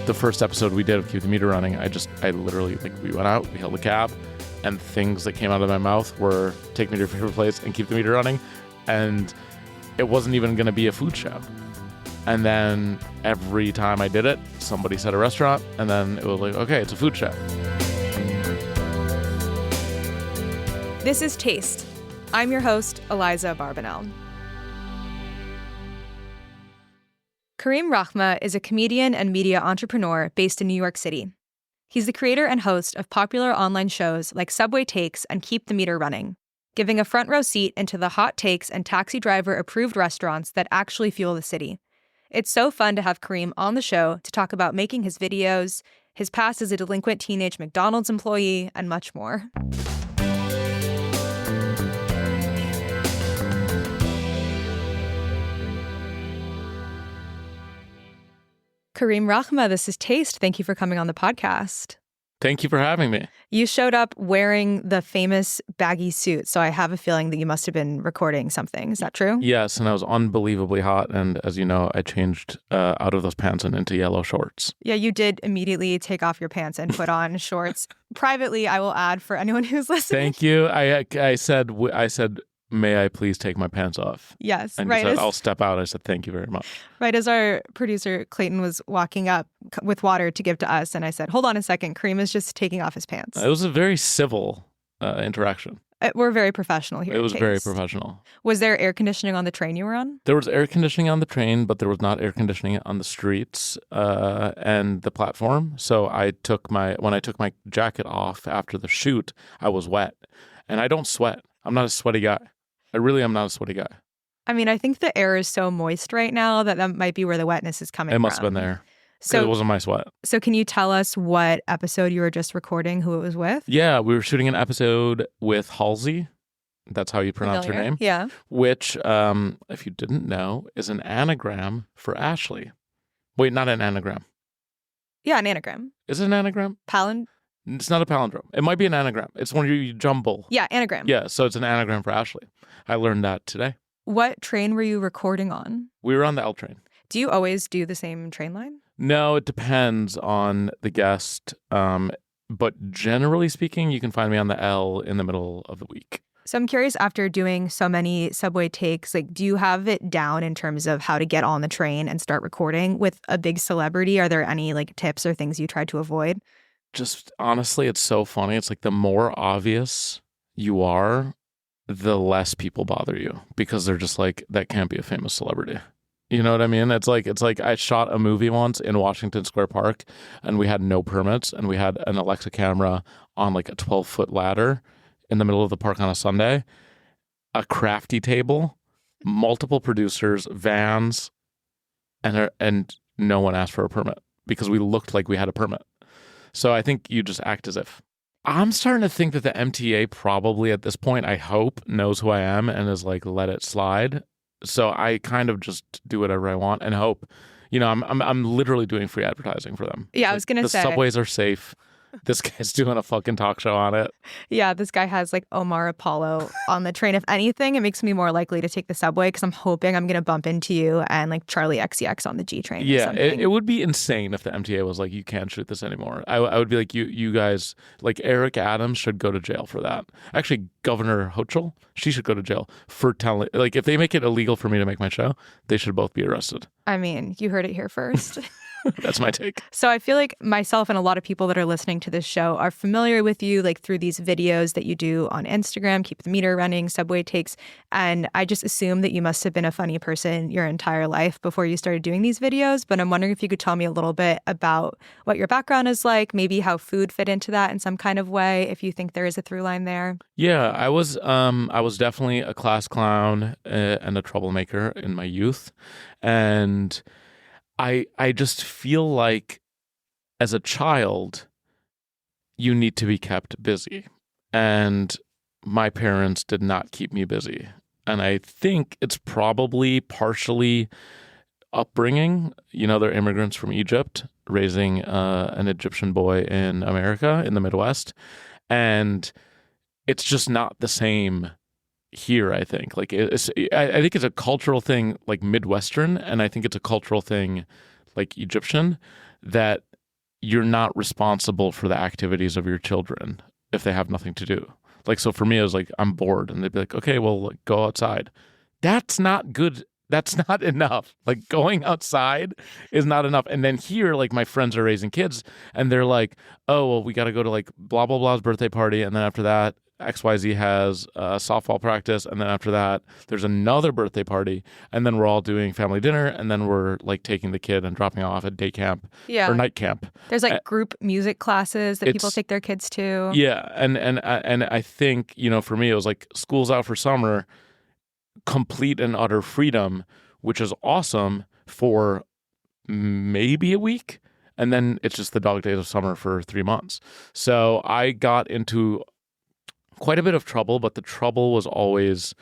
the first episode we did of Keep the Meter Running, I literally, like, we went out, we held a cab, and things that came out of my mouth were take me to your favorite place and keep the meter running. And it wasn't even going to be a food show. And then every time I did it, somebody said a restaurant, and then it was like, okay, it's a food show. This is Taste. I'm your host, Eliza Barbanel. Kareem Rahma is a comedian and media entrepreneur based in New York City. He's the creator and host of popular online shows like Subway Takes and Keep the Meter Running, giving a front row seat into the hot takes and taxi driver-approved restaurants that actually fuel the city. It's so fun to have Kareem on the show to talk about making his videos, his past as a delinquent teenage McDonald's employee, and much more. Kareem Rahma, this is Taste. Thank you for coming on the podcast. Thank you for having me. You showed up wearing the famous baggy suit, so I have a feeling that you must have been recording something. Is that true? Yes, and I was unbelievably hot, and as you know, I changed out of those pants and into yellow shorts. Yeah, you did immediately take off your pants and put on shorts. Privately, I will add for anyone who's listening. Thank you. I said, may I please take my pants off? Yes. And right. you said, I'll step out. I said, thank you very much. Right as our producer, Clayton, was walking up with water to give to us, and I said, hold on a second, Kareem is just taking off his pants. It was a very civil interaction. We're very professional here. It was very professional. Was there air conditioning on the train you were on? There was air conditioning on the train, but there was not air conditioning on the streets and the platform. So when I took my jacket off after the shoot, I was wet. And I don't sweat. I'm not a sweaty guy. I really am not a sweaty guy. I mean, I think the air is so moist right now that might be where the wetness is coming from. It must have been there. So it wasn't my sweat. So can you tell us what episode you were just recording, who it was with? Yeah, we were shooting an episode with Halsey. That's how you pronounce her name. Yeah. Which, if you didn't know, is an anagram for Ashley. Wait, not an anagram. Yeah, an anagram. Is it an anagram? It's not a palindrome. It might be an anagram. It's when you jumble. Yeah, anagram. Yeah, so it's an anagram for Ashley. I learned that today. What train were you recording on? We were on the L train. Do you always do the same train line? No, it depends on the guest. But generally speaking, you can find me on the L in the middle of the week. So I'm curious, after doing so many Subway takes, like, do you have it down in terms of how to get on the train and start recording with a big celebrity? Are there any like tips or things you try to avoid? Just honestly, it's so funny. It's like the more obvious you are, the less people bother you because they're just like, that can't be a famous celebrity. You know what I mean? It's like I shot a movie once in Washington Square Park and we had no permits and we had an Alexa camera on like a 12-foot ladder in the middle of the park on a Sunday, a crafty table, multiple producers, vans, and no one asked for a permit because we looked like we had a permit. So I think you just act as if. I'm starting to think that the MTA probably at this point, I hope, knows who I am and is like, let it slide. So I kind of just do whatever I want and hope. You know, I'm literally doing free advertising for them. Yeah, I was going to say. The subways are safe. This guy's doing a fucking talk show on it. Yeah, this guy has like Omar Apollo on the train. If anything, it makes me more likely to take the subway because I'm hoping I'm going to bump into you and like Charlie XCX on the G train. Yeah, it would be insane if the MTA was like, you can't shoot this anymore. I would be like, you guys, like Eric Adams should go to jail for that. Actually, Governor Hochul, she should go to jail for telling, like if they make it illegal for me to make my show, they should both be arrested. I mean, you heard it here first. That's my take. So I feel like myself and a lot of people that are listening to this show are familiar with you, like through these videos that you do on Instagram, Keep the Meter Running, Subway Takes. And I just assume that you must have been a funny person your entire life before you started doing these videos. But I'm wondering if you could tell me a little bit about what your background is like, maybe how food fit into that in some kind of way, if you think there is a through line there. Yeah, I was definitely a class clown and a troublemaker in my youth. And I just feel like as a child, you need to be kept busy. And my parents did not keep me busy. And I think it's probably partially upbringing. You know, they're immigrants from Egypt, raising an Egyptian boy in America, in the Midwest. And it's just not the same here, I think. Like I think it's a cultural thing, like Midwestern, and I think it's a cultural thing, like Egyptian, that you're not responsible for the activities of your children if they have nothing to do. Like, so for me, it was like, I'm bored. And they'd be like, okay, well, like, go outside. That's not good. That's not enough. Like, going outside is not enough. And then here, like, my friends are raising kids and they're like, oh, well, we got to go to like blah, blah, blah's birthday party. And then after that, XYZ has softball practice. And then after that, there's another birthday party. And then we're all doing family dinner. And then we're like taking the kid and dropping off at day camp or night camp. There's like group music classes that people take their kids to. Yeah. And I think, you know, for me, it was like school's out for summer, complete and utter freedom, which is awesome for maybe a week. And then it's just the dog days of summer for 3 months. So I got into quite a bit of trouble, but the trouble was always,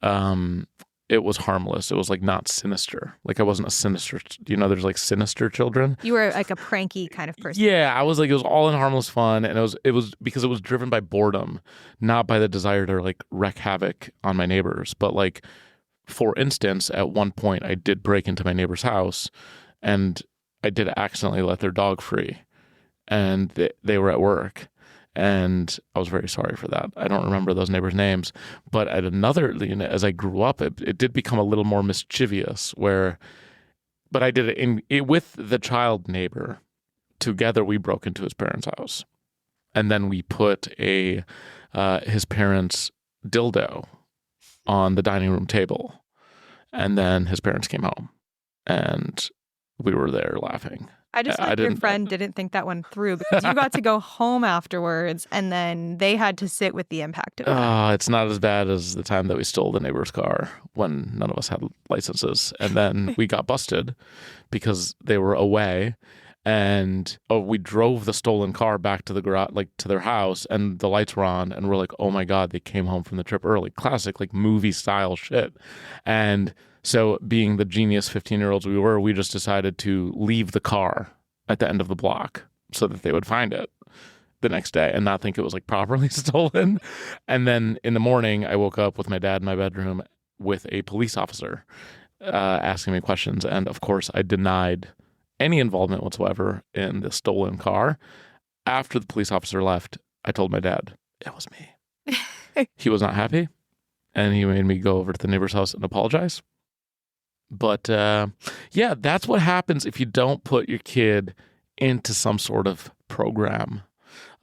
it was harmless. It was like not sinister. Like I wasn't a sinister, you know, there's like sinister children. You were like a pranky kind of person. Yeah, I was like, it was all in harmless fun. And it was because it was driven by boredom, not by the desire to like wreak havoc on my neighbors. But like, for instance, at one point I did break into my neighbor's house and I did accidentally let their dog free and they were at work. And I was very sorry for that. I don't remember those neighbors' names. But at another, you know, as I grew up, it did become a little more mischievous but I did it with the child neighbor. Together, we broke into his parents' house. And then we put his parents' dildo on the dining room table. And then his parents came home. And we were there laughing. I just think your friend didn't think that one through because you got to go home afterwards and then they had to sit with the impact of that. It's not as bad as the time that we stole the neighbor's car when none of us had licenses. And then we got busted because they were away. And we drove the stolen car back to the garage, like to their house, and the lights were on. And we're like, oh my God, they came home from the trip early. Classic, like movie style shit. And so being the genius 15-year-olds we were, we just decided to leave the car at the end of the block so that they would find it the next day and not think it was like properly stolen. And then in the morning, I woke up with my dad in my bedroom with a police officer asking me questions. And of course, I denied any involvement whatsoever in the stolen car. After the police officer left, I told my dad, it was me. He was not happy. And he made me go over to the neighbor's house and apologize. But yeah, that's what happens if you don't put your kid into some sort of program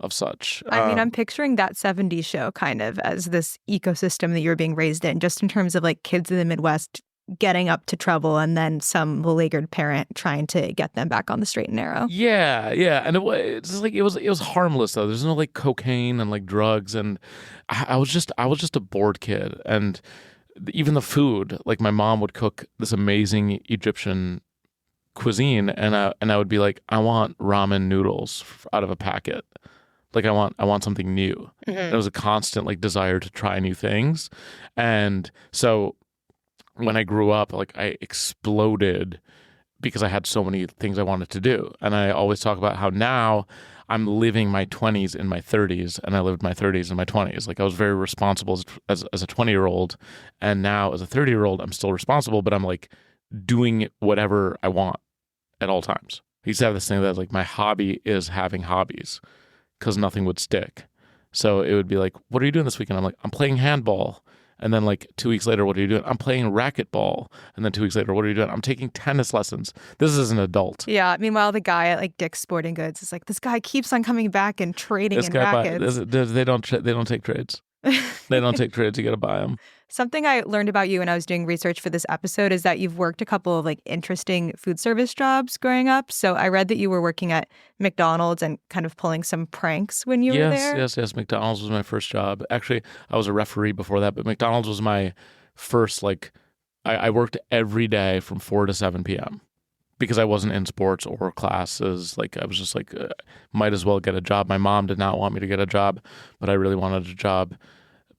of such. I mean, I'm picturing that 70s show kind of as this ecosystem that you're being raised in, just in terms of like kids in the Midwest getting up to trouble and then some beleaguered parent trying to get them back on the straight and narrow. Yeah. And it was harmless though. There's no like cocaine and like drugs, and I was just a bored kid. And even the food, like my mom would cook this amazing Egyptian cuisine, and I would be like, I want ramen noodles out of a packet. Like I want something new. Mm-hmm. And it was a constant like desire to try new things. And so when I grew up, like I exploded because I had so many things I wanted to do. And I always talk about how now I'm living my 20s in my 30s, and I lived my 30s in my 20s. Like I was very responsible as a 20-year-old, and now as a 30-year-old, I'm still responsible, but I'm like doing whatever I want at all times. I used to have this thing that like my hobby is having hobbies because nothing would stick. So it would be like, what are you doing this weekend? I'm like, I'm playing handball. And then like 2 weeks later, what are you doing? I'm playing racquetball. And then 2 weeks later, what are you doing? I'm taking tennis lessons. This is an adult. Yeah. Meanwhile, the guy at like Dick's Sporting Goods is like, this guy keeps on coming back and trading in rackets. They don't take trades. They don't take trades. You got to buy them. Something I learned about you when I was doing research for this episode is that you've worked a couple of like interesting food service jobs growing up. So I read that you were working at McDonald's and kind of pulling some pranks when you were there. Yes. McDonald's was my first job. Actually, I was a referee before that, but McDonald's was my first, like, I worked every day from 4 to 7 p.m. because I wasn't in sports or classes. Like I was just like, might as well get a job. My mom did not want me to get a job, but I really wanted a job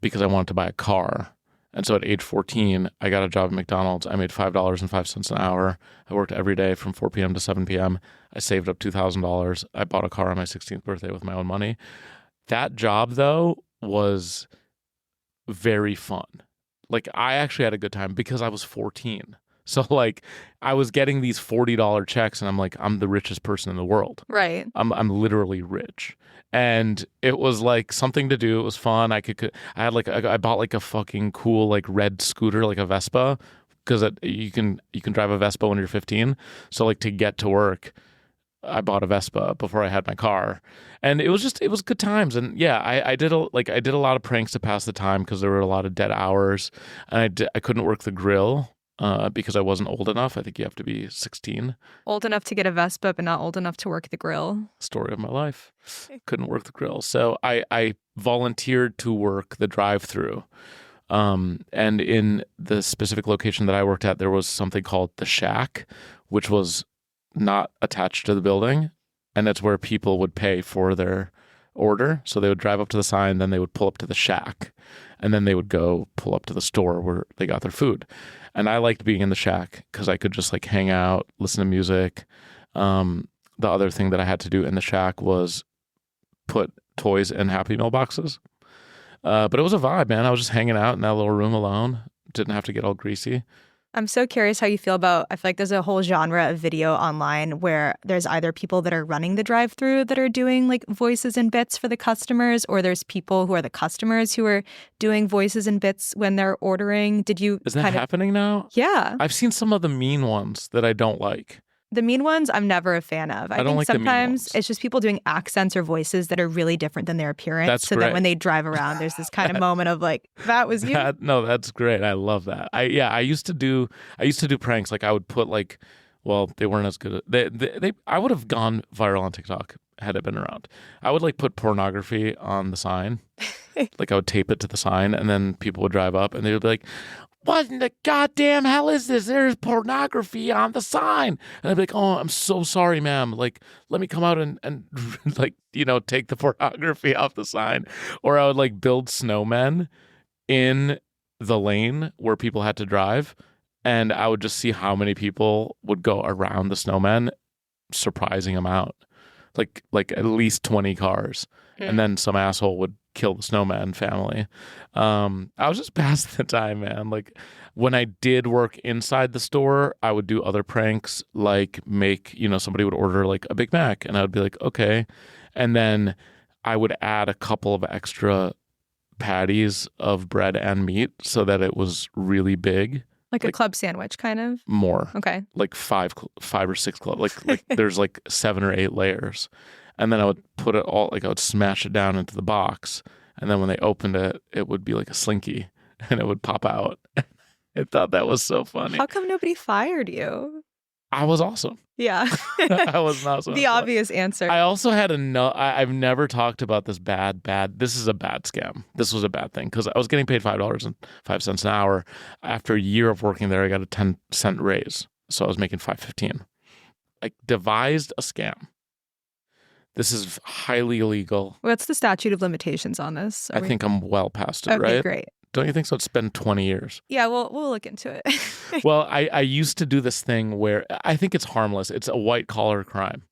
because I wanted to buy a car. And so at age 14, I got a job at McDonald's. I made $5.05 an hour. I worked every day from 4 p.m. to 7 p.m. I saved up $2,000. I bought a car on my 16th birthday with my own money. That job, though, was very fun. Like, I actually had a good time because I was 14. So like I was getting these $40 checks and I'm like, I'm the richest person in the world. Right. I'm literally rich. And it was like something to do. It was fun. I bought like a fucking cool like red scooter, like a Vespa, because you can drive a Vespa when you're 15. So like to get to work, I bought a Vespa before I had my car, and it was good times. And yeah, I did a lot of pranks to pass the time because there were a lot of dead hours, and I couldn't work the grill because I wasn't old enough. I think you have to be 16. Old enough to get a Vespa, but not old enough to work the grill. Story of my life. Couldn't work the grill, so I volunteered to work the drive-through. And in the specific location that I worked at, there was something called the Shack, which was not attached to the building, and that's where people would pay for their order. So they would drive up to the sign, then they would pull up to the Shack, and then they would go pull up to the store where they got their food. And I liked being in the Shack because I could just like hang out, listen to music. The other thing that I had to do in the Shack was put toys in Happy Meal boxes. But it was a vibe, man. I was just hanging out in that little room alone. Didn't have to get all greasy. I'm so curious how you feel about, I feel like there's a whole genre of video online where there's either people that are running the drive-through that are doing like voices and bits for the customers, or there's people who are the customers who are doing voices and bits when they're ordering. Is that happening now? Yeah. I've seen some of the mean ones that I don't like. The mean ones, I'm never a fan of. I think like sometimes it's just people doing accents or voices that are really different than their appearance. That's so great. that when they drive around, there's this kind of moment of like, that was you. No, that's great. I love that. I used to do pranks. Like I would put like, well, they weren't as good. I would have gone viral on TikTok had it been around. I would like put pornography on the sign. Like I would tape it to the sign, and then people would drive up and they would be like, what in the goddamn hell is this? There's pornography on the sign. And I'd be like, oh, I'm so sorry, ma'am. Like, let me come out and like, take the pornography off the sign. Or I would like build snowmen in the lane where people had to drive. And I would just see how many people would go around the snowmen, surprising them out. Like at least 20 cars. And then some asshole would kill the snowman family. I was just passing the time, man. Like when I did work inside the store, I would do other pranks, like somebody would order like a Big Mac, and I would be like, okay. And then I would add a couple of extra patties of bread and meat so that it was really big. Like a club sandwich, kind of? More. Okay. Like five or six club. Like there's like 7 or 8 layers. And then I would put it all, like I would smash it down into the box. And then when they opened it, it would be like a Slinky and it would pop out. I thought that was so funny. How come nobody fired you? I was awesome. Yeah. I was not so The obvious answer. I also had I've never talked about this bad. This is a bad scam. This was a bad thing because I was getting paid $5.05 an hour. After a year of working there, I got a 10-cent raise. So I was making $5.15. I devised a scam. This is highly illegal. What's the statute of limitations on this? I think I'm well past it, right? Okay, great. Don't you think so? It's been 20 years. Yeah, we'll look into it. Well, I used to do this thing where I think it's harmless. It's a white-collar crime.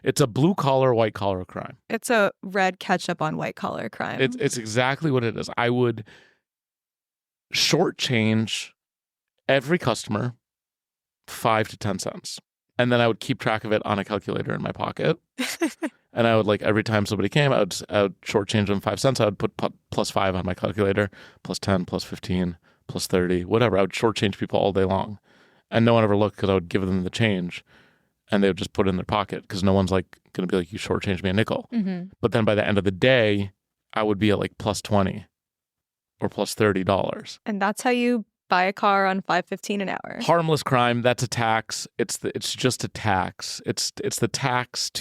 It's a blue-collar, white-collar crime. It's a red ketchup on white-collar crime. It's exactly what it is. I would shortchange every customer 5 to 10 cents. And then I would keep track of it on a calculator in my pocket. And I would like every time somebody came, I would shortchange them 5 cents. I would put plus 5 on my calculator, plus 10, plus 15, plus 30, whatever. I would shortchange people all day long. And no one ever looked because I would give them the change and they would just put it in their pocket because no one's like going to be like, you shortchanged me a nickel. Mm-hmm. But then by the end of the day, I would be at like plus 20 or plus $30. And that's how you buy a car on $5.15 an hour. Harmless crime. That's a tax. It's just a tax. It's the tax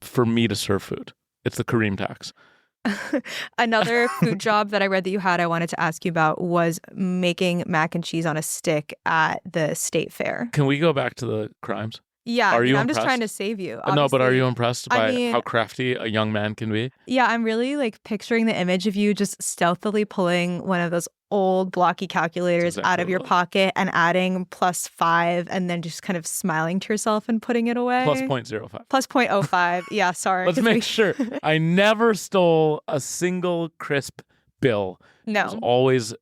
for me to serve food. It's the Kareem tax. Another food job that I read that you had, I wanted to ask you about, was making mac and cheese on a stick at the state fair. Can we go back to the crimes? Yeah, I'm just trying to save you. Obviously. No, but are you impressed by how crafty a young man can be? Yeah, I'm really like picturing the image of you just stealthily pulling one of those old blocky calculators out of your pocket and adding plus 5 and then just kind of smiling to yourself and putting it away. Plus 0.05. Plus 0.05. Yeah, sorry. Let's make sure. I never stole a single crisp bill. No. It was always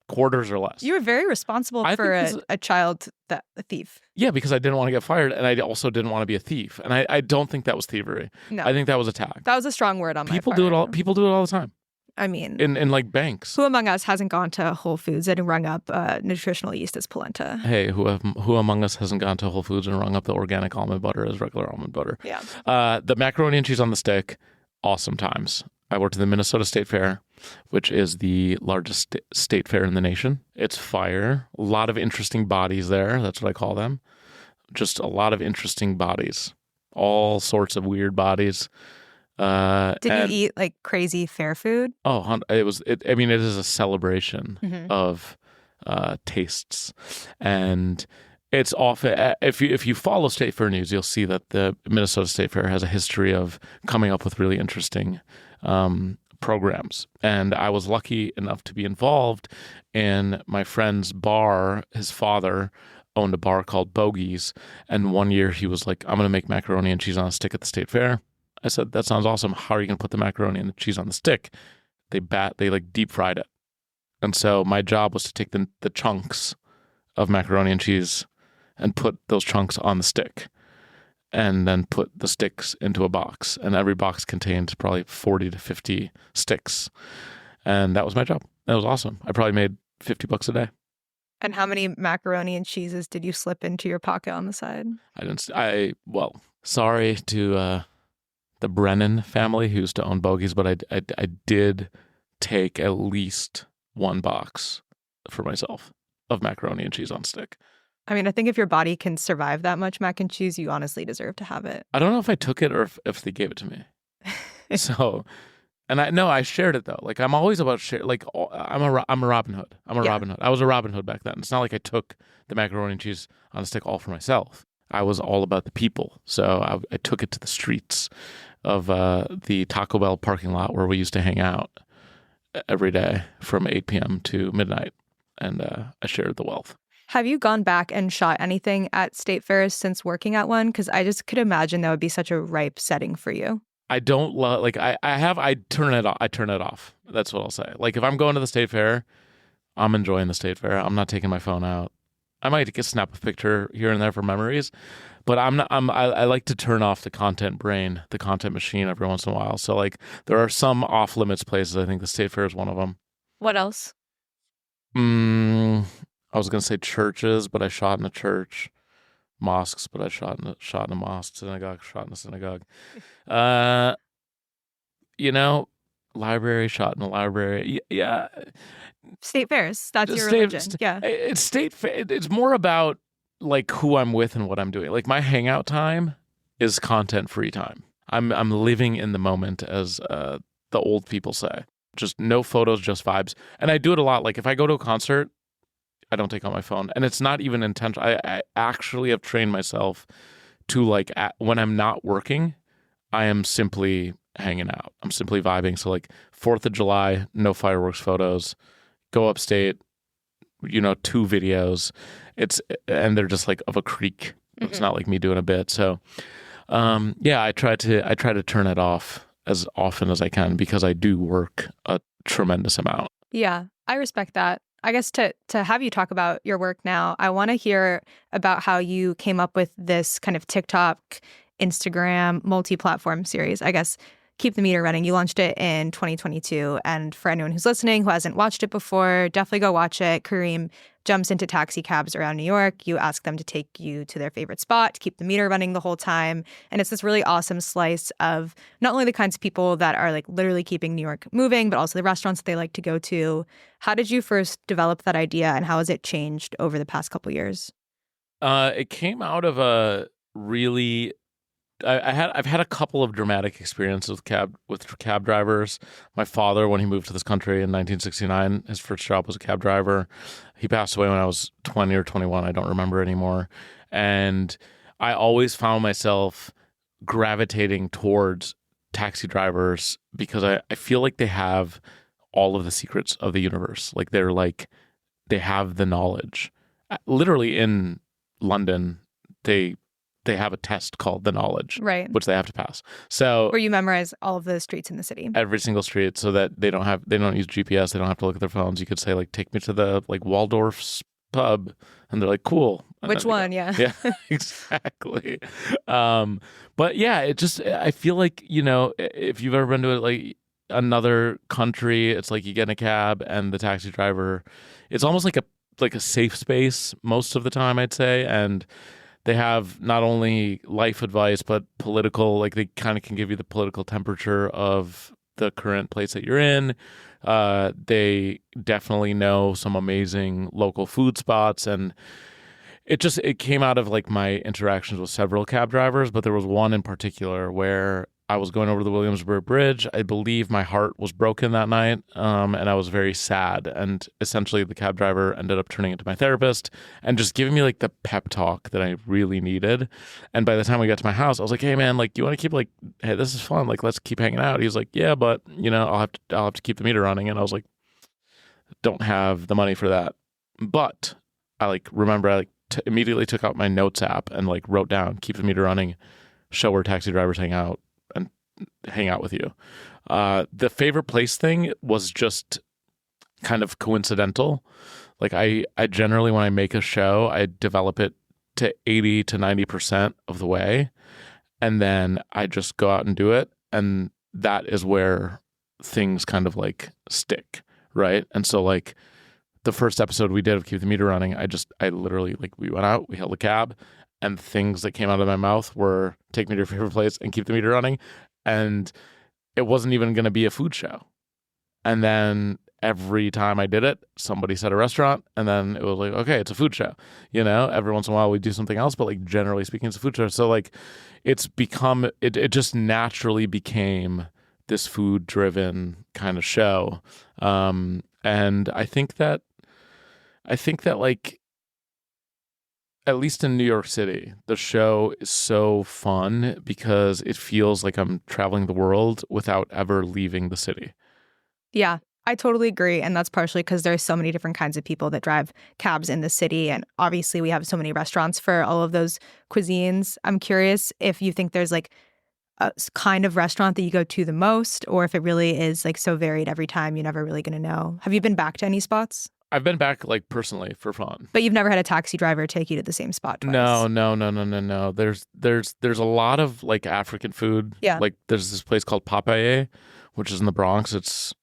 quarters or less. You were very responsible I for think a child a thief. Yeah, because I didn't want to get fired, and I also didn't want to be a thief. And I don't think that was thievery. No. I think that was attack. That was a strong word on my part. People do it all the time. I mean, in like banks. Who among us hasn't gone to Whole Foods and rung up nutritional yeast as polenta? Hey, who among us hasn't gone to Whole Foods and rung up the organic almond butter as regular almond butter? Yeah. The macaroni and cheese on the stick, awesome times. I worked at the Minnesota State Fair, which is the largest state fair in the nation. It's fire. A lot of interesting bodies there. That's what I call them. Just a lot of interesting bodies. All sorts of weird bodies. Did you eat like crazy fair food? Oh, it is a celebration Mm-hmm. of tastes, and it's often if you follow State Fair news, you'll see that the Minnesota State Fair has a history of coming up with really interesting programs. And I was lucky enough to be involved in my friend's bar. His father owned a bar called Bogey's, and one year he was like, "I'm going to make macaroni and cheese on a stick at the State Fair." I said, "That sounds awesome. How are you going to put the macaroni and the cheese on the stick?" They like deep fried it. And so my job was to take the chunks of macaroni and cheese and put those chunks on the stick, and then put the sticks into a box. And every box contained probably 40 to 50 sticks. And that was my job. That was awesome. I probably made $50 a day. And how many macaroni and cheeses did you slip into your pocket on the side? Sorry to the Brennan family who used to own Bogies, but I did take at least one box for myself of macaroni and cheese on stick. I mean, I think if your body can survive that much mac and cheese, you honestly deserve to have it. I don't know if I took it or if they gave it to me. So, and I shared it though. Like I'm always about share. Like I'm a Robin Hood. Robin Hood. I was a Robin Hood back then. It's not like I took the macaroni and cheese on a stick all for myself. I was all about the people. So I took it to the streets of the Taco Bell parking lot where we used to hang out every day from 8 p.m. to midnight, and I shared the wealth. Have you gone back and shot anything at state fairs since working at one? Because I just could imagine that would be such a ripe setting for you. I don't love, like, I turn it off. I turn it off. That's what I'll say. Like, if I'm going to the state fair, I'm enjoying the state fair. I'm not taking my phone out. I might snap a picture here and there for memories, but I like to turn off the content brain, the content machine every once in a while. So, like, there are some off limits places. I think the state fair is one of them. What else? I was going to say churches, but I shot in a church. Mosques, but I shot in a mosque. Synagogue, shot in a synagogue. Library, shot in a library. Yeah. State fairs. That's your religion. Yeah. It's state fair. It's more about like who I'm with and what I'm doing. Like my hangout time is content free time. I'm living in the moment, as the old people say. Just no photos, just vibes. And I do it a lot. Like if I go to a concert, I don't take out my phone, and it's not even intentional. I actually have trained myself to like when I'm not working, I am simply hanging out. I'm simply vibing. So like 4th of July, no fireworks photos. Go upstate, 2 videos. And they're just like of a creek. Mm-hmm. It's not like me doing a bit. So I try to turn it off as often as I can because I do work a tremendous amount. Yeah, I respect that. I guess to have you talk about your work now, I want to hear about how you came up with this kind of TikTok, Instagram, multi-platform series. I guess Keep the Meter Running. You launched it in 2022. And for anyone who's listening who hasn't watched it before, definitely go watch it. Kareem jumps into taxi cabs around New York. You ask them to take you to their favorite spot to keep the meter running the whole time. And it's this really awesome slice of not only the kinds of people that are like literally keeping New York moving, but also the restaurants that they like to go to. How did you first develop that idea, and how has it changed over the past couple years? It came out of a really... I've had a couple of dramatic experiences with cab drivers. My father, when he moved to this country in 1969, his first job was a cab driver. He passed away when I was 20 or 21. I don't remember anymore. And I always found myself gravitating towards taxi drivers because I feel like they have all of the secrets of the universe. Like they have the knowledge. Literally in London, they they have a test called the knowledge, Right. which they have to pass. So Where you memorize all of the streets in the city. every single street, so that they don't use GPS. They don't have to look at their phones. You could say like, take me to the like Waldorf's pub, and they're like, cool. And Which one? Yeah. Yeah, exactly. But yeah, I feel like, if you've ever been to like another country, it's like you get in a cab and the taxi driver, it's almost like a safe space most of the time, I'd say. And they have not only life advice, but political, like they kind of can give you the political temperature of the current place that you're in. They definitely know some amazing local food spots. And it came out of like my interactions with several cab drivers, but there was one in particular where I was going over the Williamsburg Bridge. I believe my heart was broken that night, and I was very sad. And essentially, the cab driver ended up turning into my therapist and just giving me like the pep talk that I really needed. And by the time we got to my house, I was like, "Hey, man, like, you want to keep like, hey, this is fun. Like, let's keep hanging out." He was like, "Yeah, but I'll have to keep the meter running." And I was like, "Don't have the money for that." But I like remember I like immediately took out my notes app and like wrote down, "Keep the meter running. Show where taxi drivers hang out." Hang out with you. The favorite place thing was just kind of coincidental. Like I generally, when I make a show, I develop it to 80 to 90% of the way. And then I just go out and do it. And that is where things kind of like stick. Right. And so like the first episode we did of Keep the Meter Running, I literally like, we went out, we held a cab, and things that came out of my mouth were take me to your favorite place and keep the meter running. And it wasn't even going to be a food show. And then every time I did it, somebody said a restaurant, and then it was like, okay, it's a food show. Every once in a while we do something else, but like generally speaking, it's a food show. So like it's become, it just naturally became this food driven kind of show. And I think that like, at least in New York City, the show is so fun because it feels like I'm traveling the world without ever leaving the city. Yeah, I totally agree. And that's partially because there's so many different kinds of people that drive cabs in the city. And obviously we have so many restaurants for all of those cuisines. I'm curious if you think there's like a kind of restaurant that you go to the most, or if it really is like so varied every time, you're never really going to know. Have you been back to any spots? I've been back like personally for fun. But you've never had a taxi driver take you to the same spot twice? No. There's a lot of like African food. Yeah. Like there's this place called Papaye, which is in the Bronx.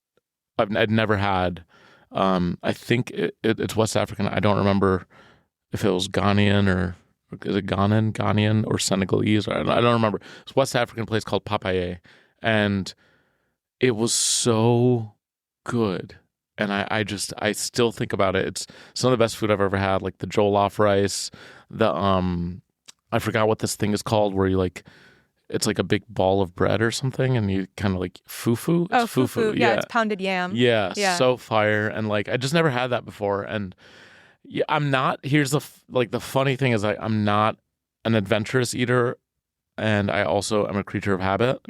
I'd never had. I think it's West African. I don't remember if it was Ghanaian or is it Ghanaian or Senegalese. I don't remember. It's a West African place called Papaye, and it was so good. And I still think about it. It's some of the best food I've ever had, like the jollof rice, I forgot what this thing is called where you like, it's like a big ball of bread or something and you kind of like fufu. It's fufu. Yeah, it's pounded yam. Yeah, so fire. And like, I just never had that before. And yeah, here's the funny thing is I'm not an adventurous eater. And I also am a creature of habit.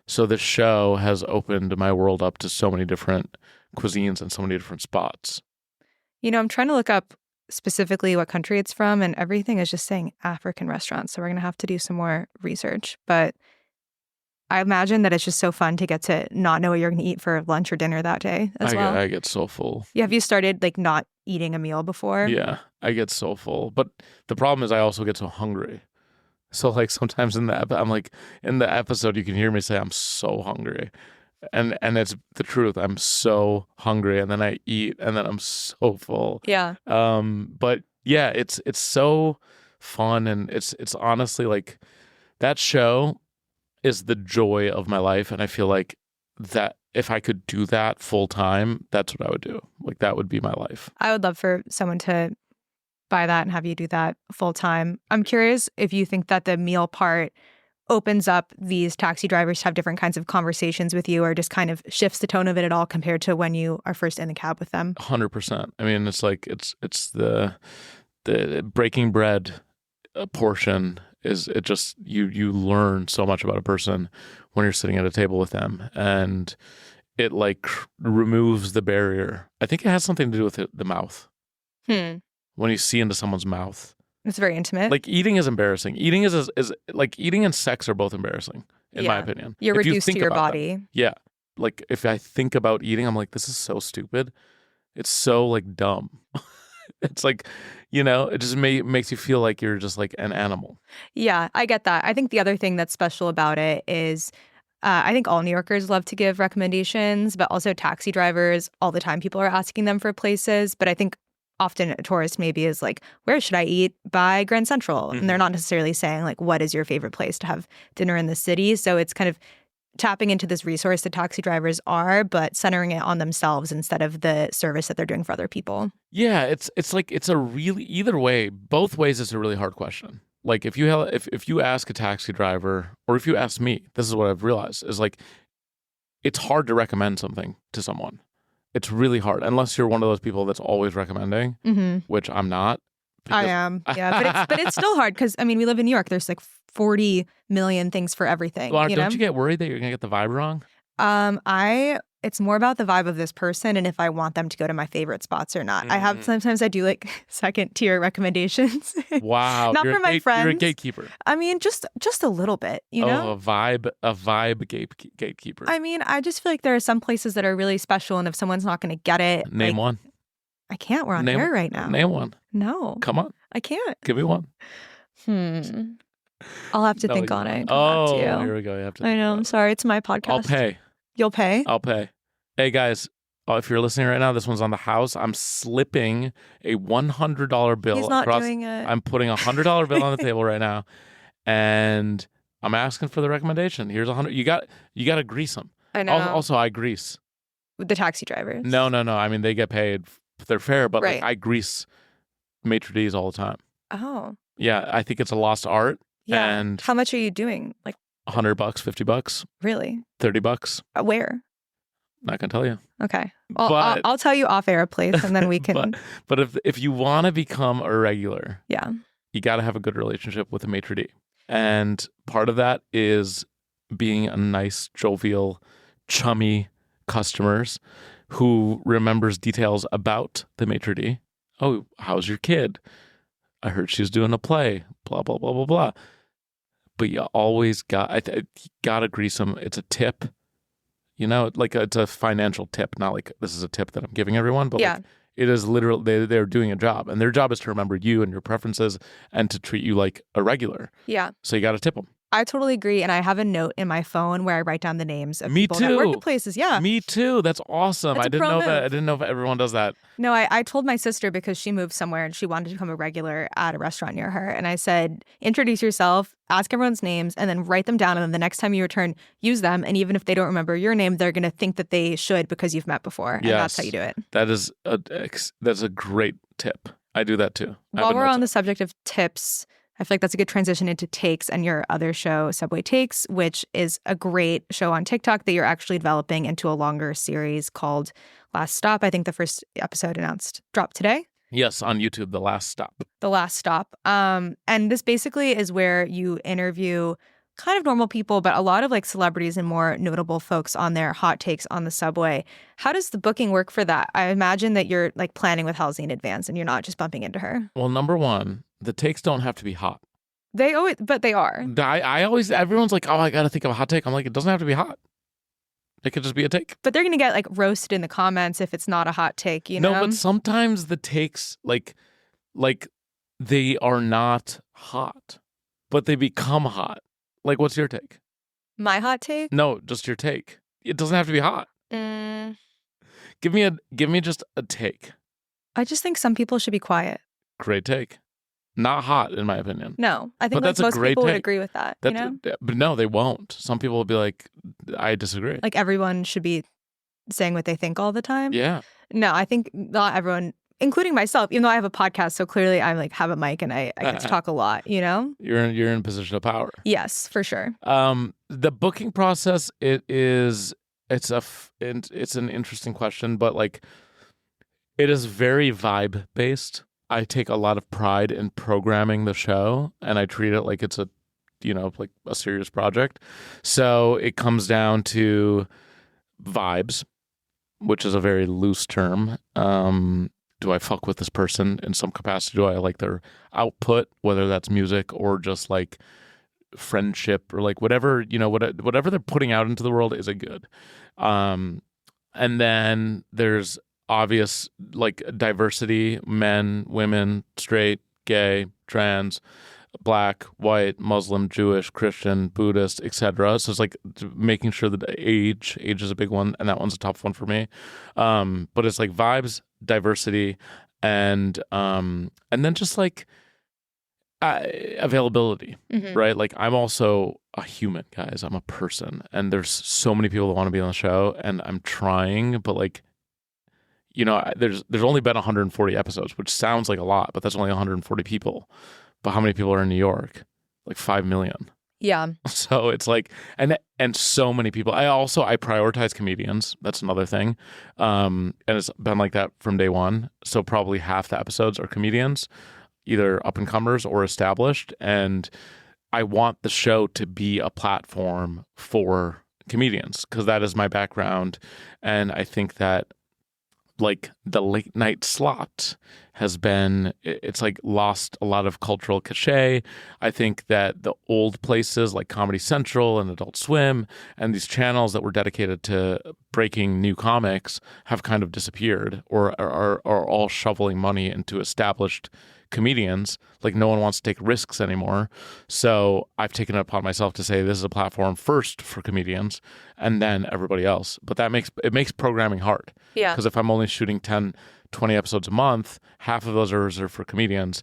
So this show has opened my world up to so many different cuisines and so many different spots. I'm trying to look up specifically what country it's from, and everything is just saying African restaurants. So we're going to have to do some more research. But I imagine that it's just so fun to get to not know what you're going to eat for lunch or dinner that day as well. I get so full. Yeah, have you started like not eating a meal before? Yeah, I get so full. But the problem is I also get so hungry. So like sometimes in the episode you can hear me say I'm so hungry. And it's the truth. I'm so hungry and then I eat and then I'm so full. Yeah. But yeah, it's so fun and it's honestly like that show is the joy of my life, and I feel like that if I could do that full time, that's what I would do. Like that would be my life. I would love for someone to buy that and have you do that full time. I'm curious if you think that the meal part opens up these taxi drivers to have different kinds of conversations with you, or just kind of shifts the tone of it at all compared to when you are first in the cab with them. 100%. I mean, it's like it's the breaking bread portion is it just you learn so much about a person when you're sitting at a table with them, and it like removes the barrier. I think it has something to do with the mouth. When you see into someone's mouth, It's very intimate. Like eating is embarrassing. Eating is like eating and sex are both embarrassing in my opinion. You're If you reduced think to your about body. them. Yeah. Like if I think about eating, I'm like, this is so stupid. It's so like dumb. It's like, it just makes you feel like you're just like an animal. Yeah, I get that. I think the other thing that's special about it is I think all New Yorkers love to give recommendations, but also taxi drivers, all the time people are asking them for places. But I think often a tourist maybe is like, where should I eat by Grand Central? And they're not necessarily saying like, what is your favorite place to have dinner in the city? So it's kind of tapping into this resource that taxi drivers are, but centering it on themselves instead of the service that they're doing for other people. Yeah, it's like it's a really either way, both ways it's a really hard question. Like if you ask a taxi driver or if you ask me, this is what I've realized is like it's hard to recommend something to someone. It's really hard unless you're one of those people that's always recommending, which I'm not. I am, yeah, but it's still hard because I mean we live in New York. There's like 40 million things for everything. Well, don't you get worried that you're gonna get the vibe wrong? It's more about the vibe of this person and if I want them to go to my favorite spots or not. Sometimes I do like second tier recommendations. Wow, not for my friends. You're a gatekeeper. I mean, just a little bit, Oh, a vibe gatekeeper. I mean, I just feel like there are some places that are really special, and if someone's not going to get it, Name one. I can't. We're on air right now. Name one. No, come on, I can't. Give me one. I'll have to think on it. And come back to you. Here we go. You have to. I know. I'm sorry. It's my podcast. I'll pay. You'll pay? I'll pay. Hey guys, if you're listening right now, this one's on the house. I'm slipping a $100 bill. He's not doing it. I'm putting a $100 bill on the table right now, and I'm asking for the recommendation. Here's $100. You got to grease them. I know. Also, I grease with the taxi drivers. No. I mean, they get paid. They're fair, but right. like, I grease maitre d's all the time. Oh. Yeah, I think it's a lost art. Yeah. And how much are you doing? Like $100, $50. Really? $30. Where? Not gonna tell you. Okay. I'll tell you off air, please, and then we can. but if you want to become a regular, yeah, you got to have a good relationship with a maitre d, and part of that is being a nice, jovial, chummy customers who remembers details about the maitre d. Oh, how's your kid? I heard she's doing a play. Blah blah blah blah blah. But you always gotta grease them. It's a tip. Like it's a financial tip, not like this is a tip that I'm giving everyone, but like it is literally they're doing a job, and their job is to remember you and your preferences and to treat you like a regular. Yeah. So you got to tip them. I totally agree, and I have a note in my phone where I write down the names of Me people too. that work at places. Yeah. Me too. That's awesome. That's I didn't know if everyone does that. No, I told my sister because she moved somewhere and she wanted to become a regular at a restaurant near her. And I said, introduce yourself, ask everyone's names, and then write them down. And then the next time you return, use them. And even if they don't remember your name, they're going to think that they should because you've met before. And that's how you do it. That's a great tip. I do that too. While we're on the subject of tips, I feel like that's a good transition into Takes and your other show, Subway Takes, which is a great show on TikTok that you're actually developing into a longer series called Last Stop. I think the first episode dropped today. Yes, on YouTube, The Last Stop. The Last Stop. And this basically is where you interview kind of normal people, but a lot of like celebrities and more notable folks on their hot takes on the subway. How does the booking work for that? I imagine that you're like planning with Halsey in advance and you're not just bumping into her. Well, number one, the takes don't have to be hot. But they are. Everyone's like, oh, I got to think of a hot take. I'm like, it doesn't have to be hot. It could just be a take. But they're going to get like roasted in the comments if it's not a hot take, you know? No, but sometimes the takes, like they are not hot, but they become hot. Like, what's your take? My hot take? No, just your take. It doesn't have to be hot. Give me just a take. I just think some people should be quiet. Great take. Not hot, in my opinion. No, I think like most people would agree with that. You know? But no, they won't. Some people will be like, I disagree. Like everyone should be saying what they think all the time. Yeah. No, I think not everyone, including myself, even though I have a podcast, so clearly I like have a mic and I get to talk a lot, you know? You're in a position of power. Yes, for sure. The booking process, it's an interesting question, but like it is very vibe based. I take a lot of pride in programming the show, and I treat it like it's like a serious project. So it comes down to vibes, which is a very loose term. do I fuck with this person in some capacity? Do I like their output, whether that's music or just like friendship or like whatever, whatever they're putting out into the world, is it good? And then there's obvious like diversity: men, women, straight, gay, trans, black, white, Muslim, Jewish, Christian, Buddhist, etc. So it's like making sure that age is a big one, and that one's a tough one for me. But it's like vibes, diversity, and then just like availability, right? Like I'm also a human, guys. I'm a person, and there's so many people that want to be on the show, and I'm trying, but like, there's only been 140 episodes, which sounds like a lot, but that's only 140 people. But how many people are in New York? Like 5 million. Yeah. So it's like, and so many people. I prioritize comedians. That's another thing. And it's been like that from day one. So probably half the episodes are comedians, either up and comers or established. And I want the show to be a platform for comedians because that is my background. And I think that like the late night slot has been, it's like lost a lot of cultural cachet. I think that the old places like Comedy Central and Adult Swim and these channels that were dedicated to breaking new comics have kind of disappeared or are all shoveling money into established comedians. Like no one wants to take risks anymore. So I've taken it upon myself to say this is a platform first for comedians and then everybody else. But that makes programming hard. Yeah. Because if I'm only shooting 10, 20 episodes a month, half of those are reserved for comedians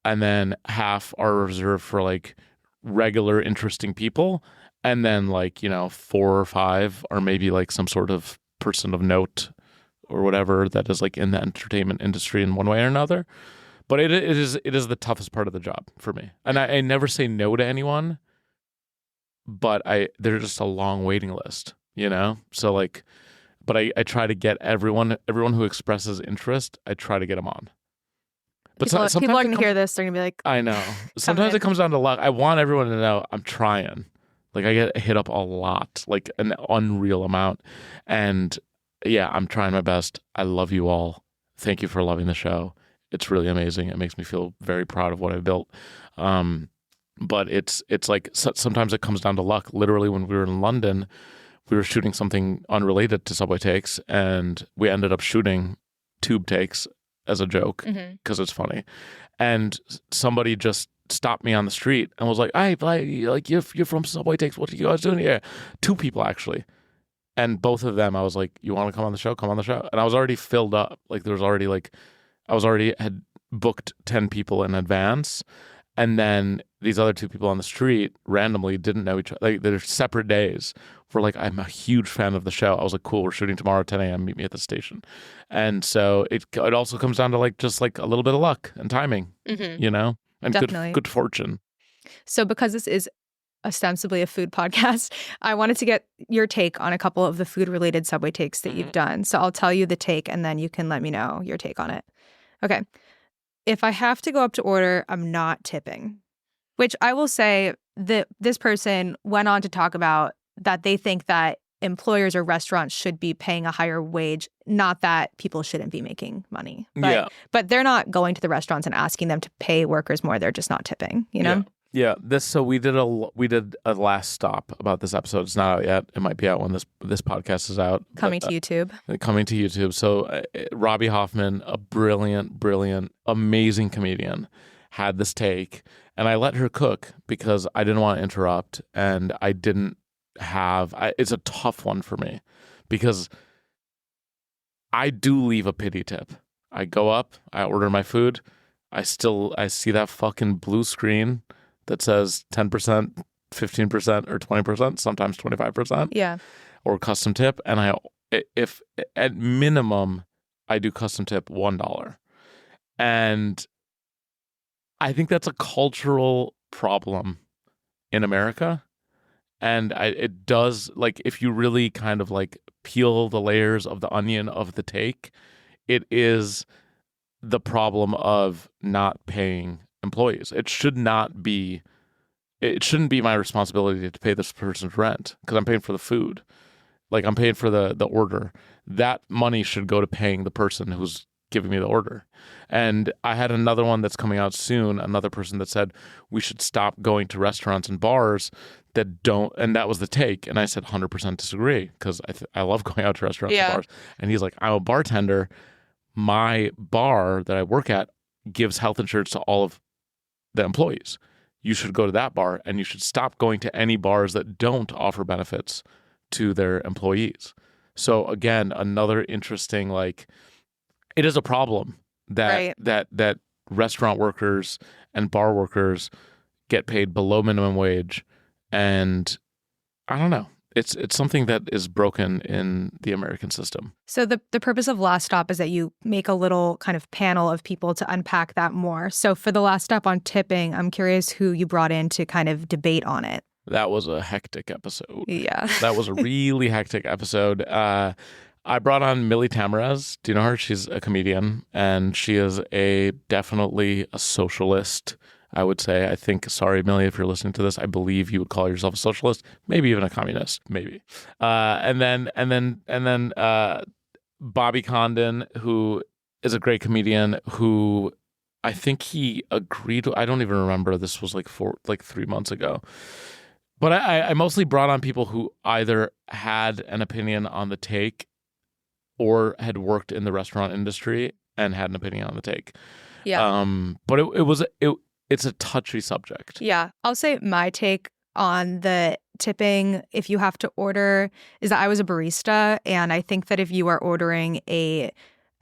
and then half are reserved for like regular interesting people. And then like, 4 or 5 are maybe like some sort of person of note or whatever that is like in the entertainment industry in one way or another. But it is the toughest part of the job for me. And I never say no to anyone, but there's just a long waiting list, So like, but I try to get everyone who expresses interest, I try to get them on. But people are going to hear this, they're going to be like, I know. Sometimes it comes down to luck. I want everyone to know I'm trying. Like I get hit up a lot, like an unreal amount. And yeah, I'm trying my best. I love you all. Thank you for loving the show. It's really amazing. It makes me feel very proud of what I built. But it's like sometimes it comes down to luck. Literally, when we were in London, we were shooting something unrelated to Subway Takes, and we ended up shooting tube takes as a joke because it's funny. And somebody just stopped me on the street and was like, "Hey, like you're from Subway Takes. What are you guys doing here?" 2 people actually. And both of them, I was like, "You want to come on the show? Come on the show." And I was already filled up. Like there was already like. I had booked 10 people in advance, and then these other 2 people on the street randomly didn't know each other. Like they're separate days. We're like, I'm a huge fan of the show. I was like, cool, we're shooting tomorrow at 10 a.m. Meet me at the station. And so it also comes down to like just like a little bit of luck and timing, and good fortune. So because this is ostensibly a food podcast, I wanted to get your take on a couple of the food-related Subway takes that you've done. So I'll tell you the take, and then you can let me know your take on it. Okay. If I have to go up to order, I'm not tipping, which I will say that this person went on to talk about that they think that employers or restaurants should be paying a higher wage, not that people shouldn't be making money. But they're not going to the restaurants and asking them to pay workers more. They're just not tipping, Yeah. So we did a last stop about this episode. It's not out yet. It might be out when this podcast is out. Coming to YouTube. Coming to YouTube. So Robbie Hoffman, a brilliant, amazing comedian, had this take, and I let her cook because I didn't want to interrupt, and I didn't have. It's a tough one for me because I do leave a pity tip. I go up, I order my food, I see that fucking blue screen that says 10%, 15%, or 20%, sometimes 25%. Yeah. Or custom tip. And if at minimum, I do custom tip $1. And I think that's a cultural problem in America. And it does, like, if you really kind of like peel the layers of the onion of the take, it is the problem of not paying employees. It shouldn't be my responsibility to pay this person's rent because I'm paying for the food. Like I'm paying for the order. That money should go to paying the person who's giving me the order. And I had another one that's coming out soon, another person that said we should stop going to restaurants and bars that don't, and that was the take. And I said 100% disagree, because I love going out to restaurants and bars. And he's like, I'm a bartender. My bar that I work at gives health insurance to all of the employees. You should go to that bar, and you should stop going to any bars that don't offer benefits to their employees. So again, another interesting, like, it is a problem that that restaurant workers and bar workers get paid below minimum wage, and I don't know. It's something that is broken in the American system. So the purpose of Last Stop is that you make a little kind of panel of people to unpack that more. So for the Last Stop on tipping, I'm curious who you brought in to kind of debate on it. That was a hectic episode. Yeah. That was a really hectic episode. I brought on Millie Tamarez. Do you know her? She's a comedian, and she is definitely a socialist, I would say. I think, sorry, Millie, if you're listening to this, I believe you would call yourself a socialist, maybe even a communist, maybe. And then Bobby Condon, who is a great comedian, who I think he agreed. I don't even remember. This was like 3 months ago. But I mostly brought on people who either had an opinion on the take or had worked in the restaurant industry and had an opinion on the take. Yeah. But it's a touchy subject. Yeah. I'll say my take on the tipping, if you have to order, is that I was a barista, and I think that if you are ordering a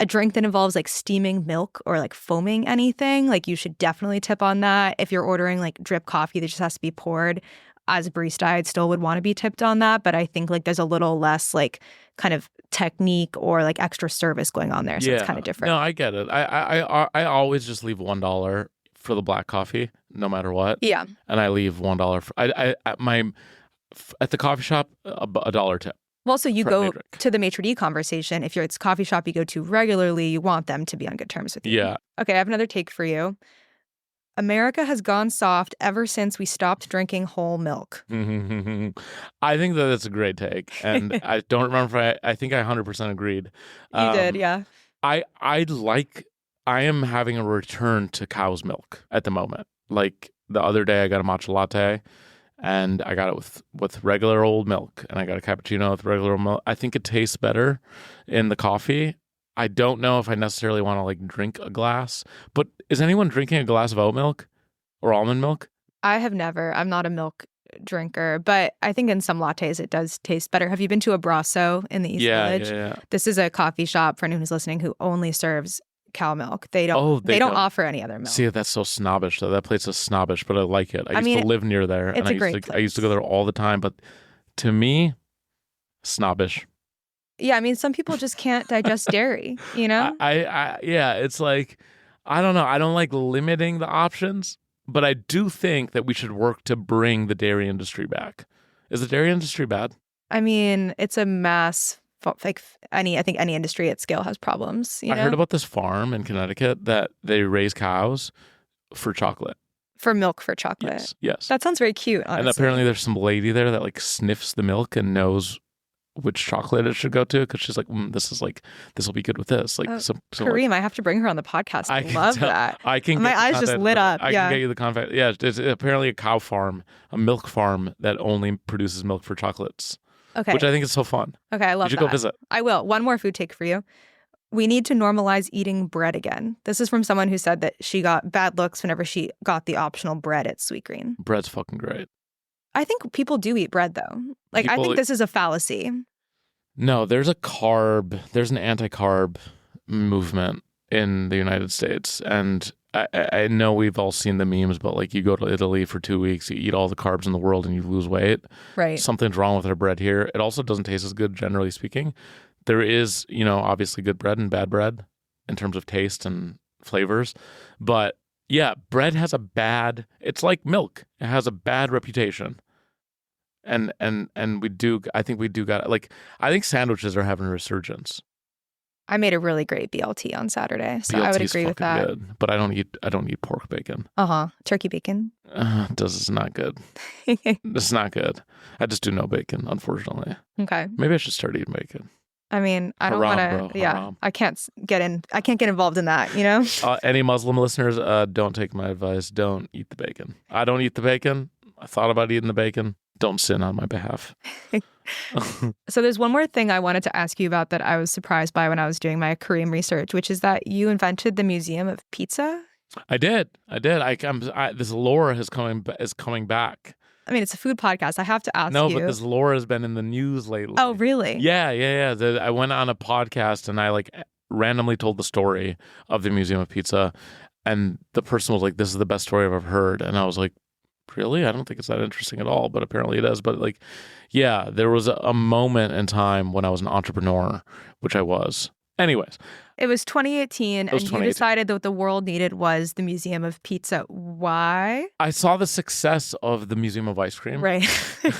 drink that involves like steaming milk or like foaming anything, like you should definitely tip on that. If you're ordering like drip coffee that just has to be poured, as a barista, I still would want to be tipped on that. But I think like there's a little less like kind of technique or like extra service going on there. So it's kind of different. No, I get it. I always just leave $1 for the black coffee, no matter what. Yeah. And I leave $1 for at the coffee shop, $1 tip. Well, so you go to the maitre d' conversation. If it's a coffee shop you go to regularly, you want them to be on good terms with you. Yeah. Okay, I have another take for you. America has gone soft ever since we stopped drinking whole milk. I think that that's a great take. And I don't remember if I think I 100% agreed. You did, yeah. I am having a return to cow's milk at the moment. Like the other day I got a matcha latte, and I got it with regular old milk, and I got a cappuccino with regular old milk. I think it tastes better in the coffee. I don't know if I necessarily want to like drink a glass, but is anyone drinking a glass of oat milk or almond milk? I have never. I'm not a milk drinker, but I think in some lattes it does taste better. Have you been to Abraço in the East Village? Yeah. This is a coffee shop, for anyone who's listening, who only serves cow milk. They don't offer any other milk. See, that's so snobbish though. That place is snobbish, but I like it. I used to live near there, and I used to go there all the time, but to me, snobbish. Yeah, I mean, some people just can't digest dairy, you know? Yeah, it's like, I don't know. I don't like limiting the options, but I do think that we should work to bring the dairy industry back. Is the dairy industry bad? I mean, it's a mass, like I think any industry at scale has problems, you know? I heard about this farm in Connecticut that they raise cows for chocolate. For milk for chocolate? Yes. That sounds very cute, honestly. And apparently there's some lady there that like sniffs the milk and knows which chocolate it should go to, because she's like, this will be good with this. Like, Kareem, I have to bring her on the podcast. I love that. I can. My eyes just lit up. I can get you the contact. Yeah, it's apparently a cow farm, a milk farm that only produces milk for chocolates. Okay, which I think is so fun. Okay, I love that. You should go visit. I will. One more food take for you. We need to normalize eating bread again. This is from someone who said that she got bad looks whenever she got the optional bread at Sweetgreen. Bread's fucking great. I think people do eat bread though. Like, I think this is a fallacy. No, there's an anti-carb movement in the United States. And I know we've all seen the memes, but like you go to Italy for 2 weeks, you eat all the carbs in the world and you lose weight. Right. Something's wrong with our bread here. It also doesn't taste as good, generally speaking. There is, obviously good bread and bad bread in terms of taste and flavors. But yeah, bread has it's like milk. It has a bad reputation. And I think we do got, like, I think sandwiches are having a resurgence. I made a really great BLT on Saturday, so I would agree with that. Good, but I don't eat pork bacon. Turkey bacon. It's not good. It's not good. I just do no bacon, unfortunately. Okay. Maybe I should start eating bacon. I mean, I don't Haram, want bro. to. Yeah, Haram. I can't get involved in that. You know. Any Muslim listeners, don't take my advice. Don't eat the bacon. I don't eat the bacon. I thought about eating the bacon. Don't sin on my behalf. So there's one more thing I wanted to ask you about that I was surprised by when I was doing my Kareem research, which is that you invented the Museum of Pizza. I did. This lore is coming back. I mean, it's a food podcast. I have to ask No, you. but this lore has been in the news lately. Oh, really? Yeah. I went on a podcast and I randomly told the story of the Museum of Pizza, and the person was like, "This is the best story I've ever heard," and I was like, "Really? I don't think it's that interesting at all." But apparently it is. But yeah, there was a moment in time when I was an entrepreneur, which I was. Anyways. It was 2018, and you 2018. decided that what the world needed was the Museum of Pizza. Why? I saw the success of the Museum of Ice Cream. Right.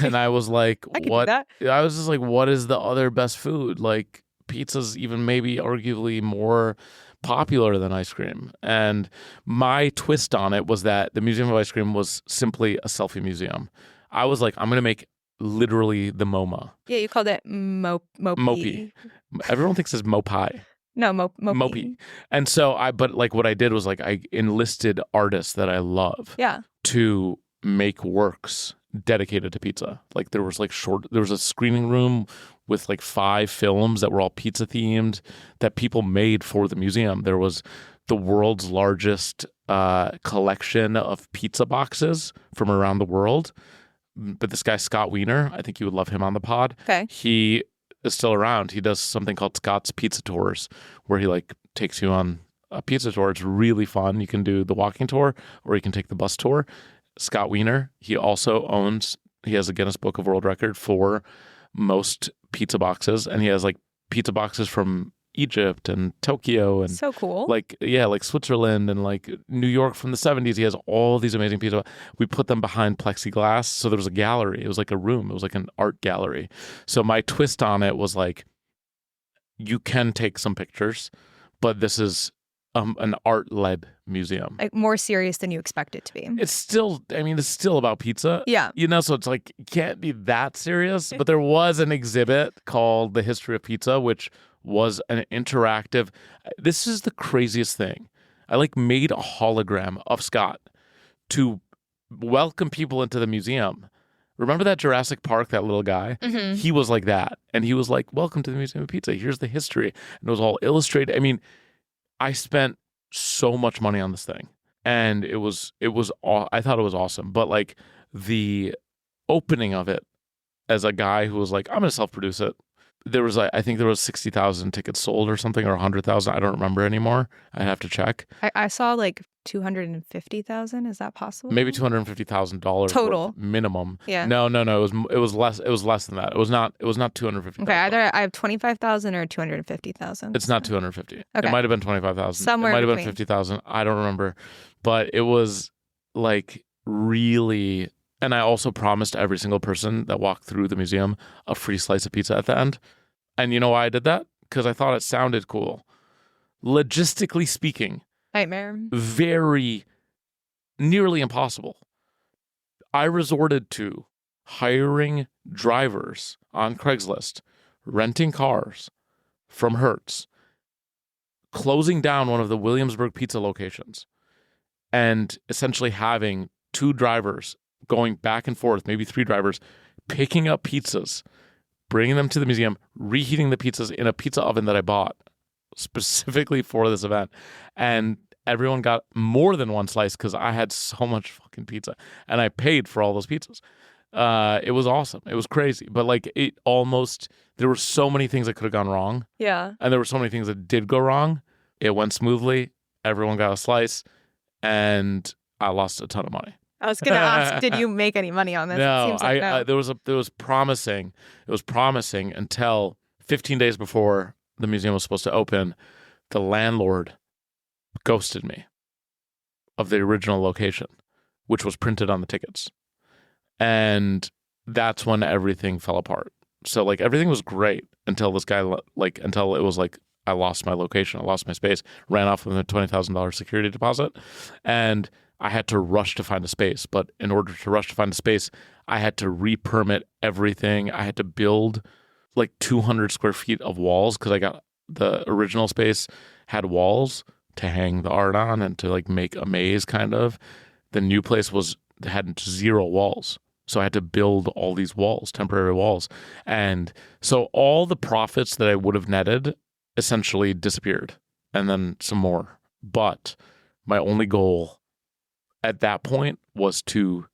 And I was like, I could do what? that. I was just like, what is the other best food? Like, pizza's even maybe arguably more popular than ice cream. And my twist on it was that the Museum of Ice Cream was simply a selfie museum. I was like, I'm going to make literally the MoMA. Yeah, you called it Mopey. Everyone thinks it's Mopai. No, Mopey. Mopey. And so what I did was I enlisted artists that I love to make works dedicated to pizza. Like there was a screening room with 5 films that were all pizza themed that people made for the museum. There was the world's largest collection of pizza boxes from around the world. But this guy, Scott Wiener, I think you would love him on the pod. Okay. He is still around. He does something called Scott's Pizza Tours, where he takes you on a pizza tour. It's really fun. You can do the walking tour or you can take the bus tour. Scott Wiener, he has a Guinness Book of World Record for most pizza boxes. And he has pizza boxes from Egypt and Tokyo and so cool. Switzerland and New York from the 70s. He has all these amazing pizza. We put them behind plexiglass. So there was a gallery. It was like a room. It was like an art gallery. So my twist on it was you can take some pictures, but this is an art-led museum. More serious than you expect it to be. It's still about pizza. Yeah. So it's it can't be that serious. But there was an exhibit called The History of Pizza, which was an interactive. This is the craziest thing. I made a hologram of Scott to welcome people into the museum. Remember that Jurassic Park, that little guy? Mm-hmm. He was like that. And he was like, "Welcome to the Museum of Pizza. Here's the history." And it was all illustrated. I mean, I spent so much money on this thing. And I thought it was awesome. But the opening of it as a guy who was like, "I'm going to self-produce it." There was I think there was 60,000 tickets sold or something, or 100,000. I don't remember anymore. I have to check. I saw 250,000. Is that possible? Maybe $250,000 total minimum. Yeah. No. It was less. It was less than that. It was not 250,000. Okay, either I have 25,000 or 250,000. It's not 250. Okay. It might have been 25,000. Somewhere it might have between. been 50,000. I don't remember, but it was really. And I also promised every single person that walked through the museum a free slice of pizza at the end. And you know why I did that? Because I thought it sounded cool. Logistically speaking, nightmare. Very nearly impossible. I resorted to hiring drivers on Craigslist, renting cars from Hertz, closing down one of the Williamsburg pizza locations, and essentially having 2 drivers going back and forth, maybe 3 drivers, picking up pizzas, bringing them to the museum, reheating the pizzas in a pizza oven that I bought specifically for this event. And everyone got more than one slice because I had so much fucking pizza. And I paid for all those pizzas. It was awesome. It was crazy. But there were so many things that could have gone wrong. Yeah. And there were so many things that did go wrong. It went smoothly. Everyone got a slice. And I lost a ton of money. I was going to ask, did you make any money on this? No, It seems like no. There was promising. It was promising until 15 days before the museum was supposed to open. The landlord ghosted me of the original location, which was printed on the tickets. And that's when everything fell apart. So everything was great until this guy until it was I lost my location, I lost my space, ran off with a $20,000 security deposit, and I had to rush to find a space. But in order to rush to find a space, I had to re-permit everything. I had to build like 200 square feet of walls because I got the original space had walls to hang the art on and to like make a maze kind of. The new place had 0 walls. So I had to build all these walls, temporary walls. And so all the profits that I would have netted essentially disappeared and then some more. But my only goal at that point was to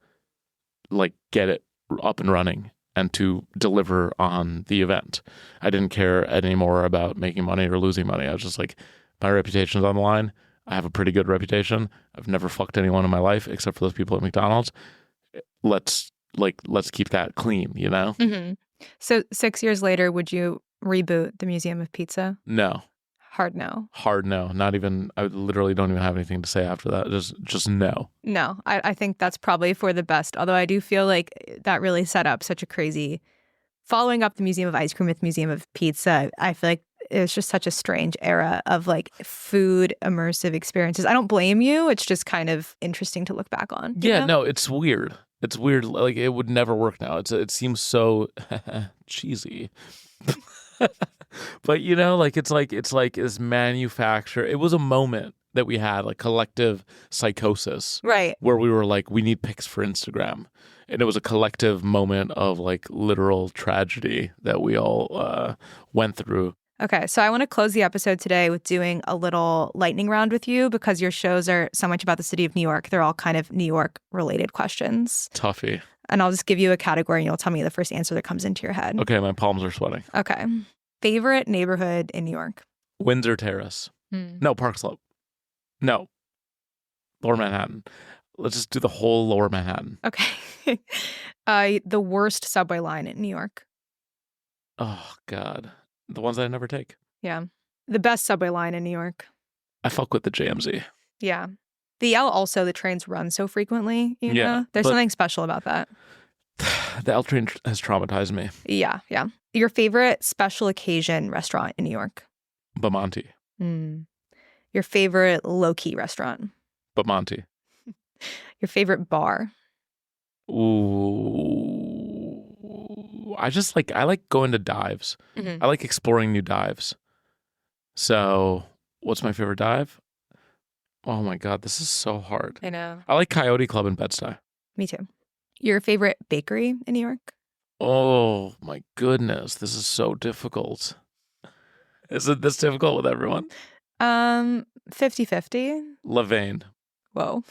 like get it up and running and to deliver on the event. I didn't care anymore about making money or losing money. I was just like, my reputation's on the line. I have a pretty good reputation. I've never fucked anyone in my life except for those people at McDonald's. Let's keep that clean, you know? Mm-hmm. So 6 years later, would you reboot the Museum of Pizza? No. Hard no. Hard no. Not even, I literally don't even have anything to say after that. Just no. No, I think that's probably for the best. Although I do feel like that really set up such a crazy, following up the Museum of Ice Cream with Museum of Pizza, I feel like it was just such a strange era of like food immersive experiences. I don't blame you. It's just kind of interesting to look back on. Yeah, no, it's weird. It's weird. Like it would never work now. It seems so cheesy. But you know, like it's like this manufacture. It was a moment that we had, like collective psychosis, right? Where we were like, we need pics for Instagram, and it was a collective moment of like literal tragedy that we all went through. Okay, so I want to close the episode today with doing a little lightning round with you because your shows are so much about the city of New York. They're all kind of New York related questions. Toughie. And I'll just give you a category and you'll tell me the first answer that comes into your head. Okay, my palms are sweating. Okay. Favorite neighborhood in New York? Windsor Terrace. No, Park Slope. No. Lower Manhattan. Let's just do the whole Lower Manhattan. Okay. The worst subway line in New York? Oh, God. The ones that I never take. Yeah. The best subway line in New York? I fuck with the JMZ. Yeah. The L also, the trains run so frequently, you know? There's something special about that. The L train has traumatized me. Yeah, yeah. Your favorite special occasion restaurant in New York? Bamonte. Your favorite low-key restaurant? Bamonte. Your favorite bar? Ooh. I like going to dives. Mm-hmm. I like exploring new dives. So, what's my favorite dive? Oh my God, this is so hard. I know. I like Coyote Club in Bed-Stuy. Me too. Your favorite bakery in New York? Oh my goodness, this is so difficult. Is it this difficult with everyone? 50-50. Levain. Whoa.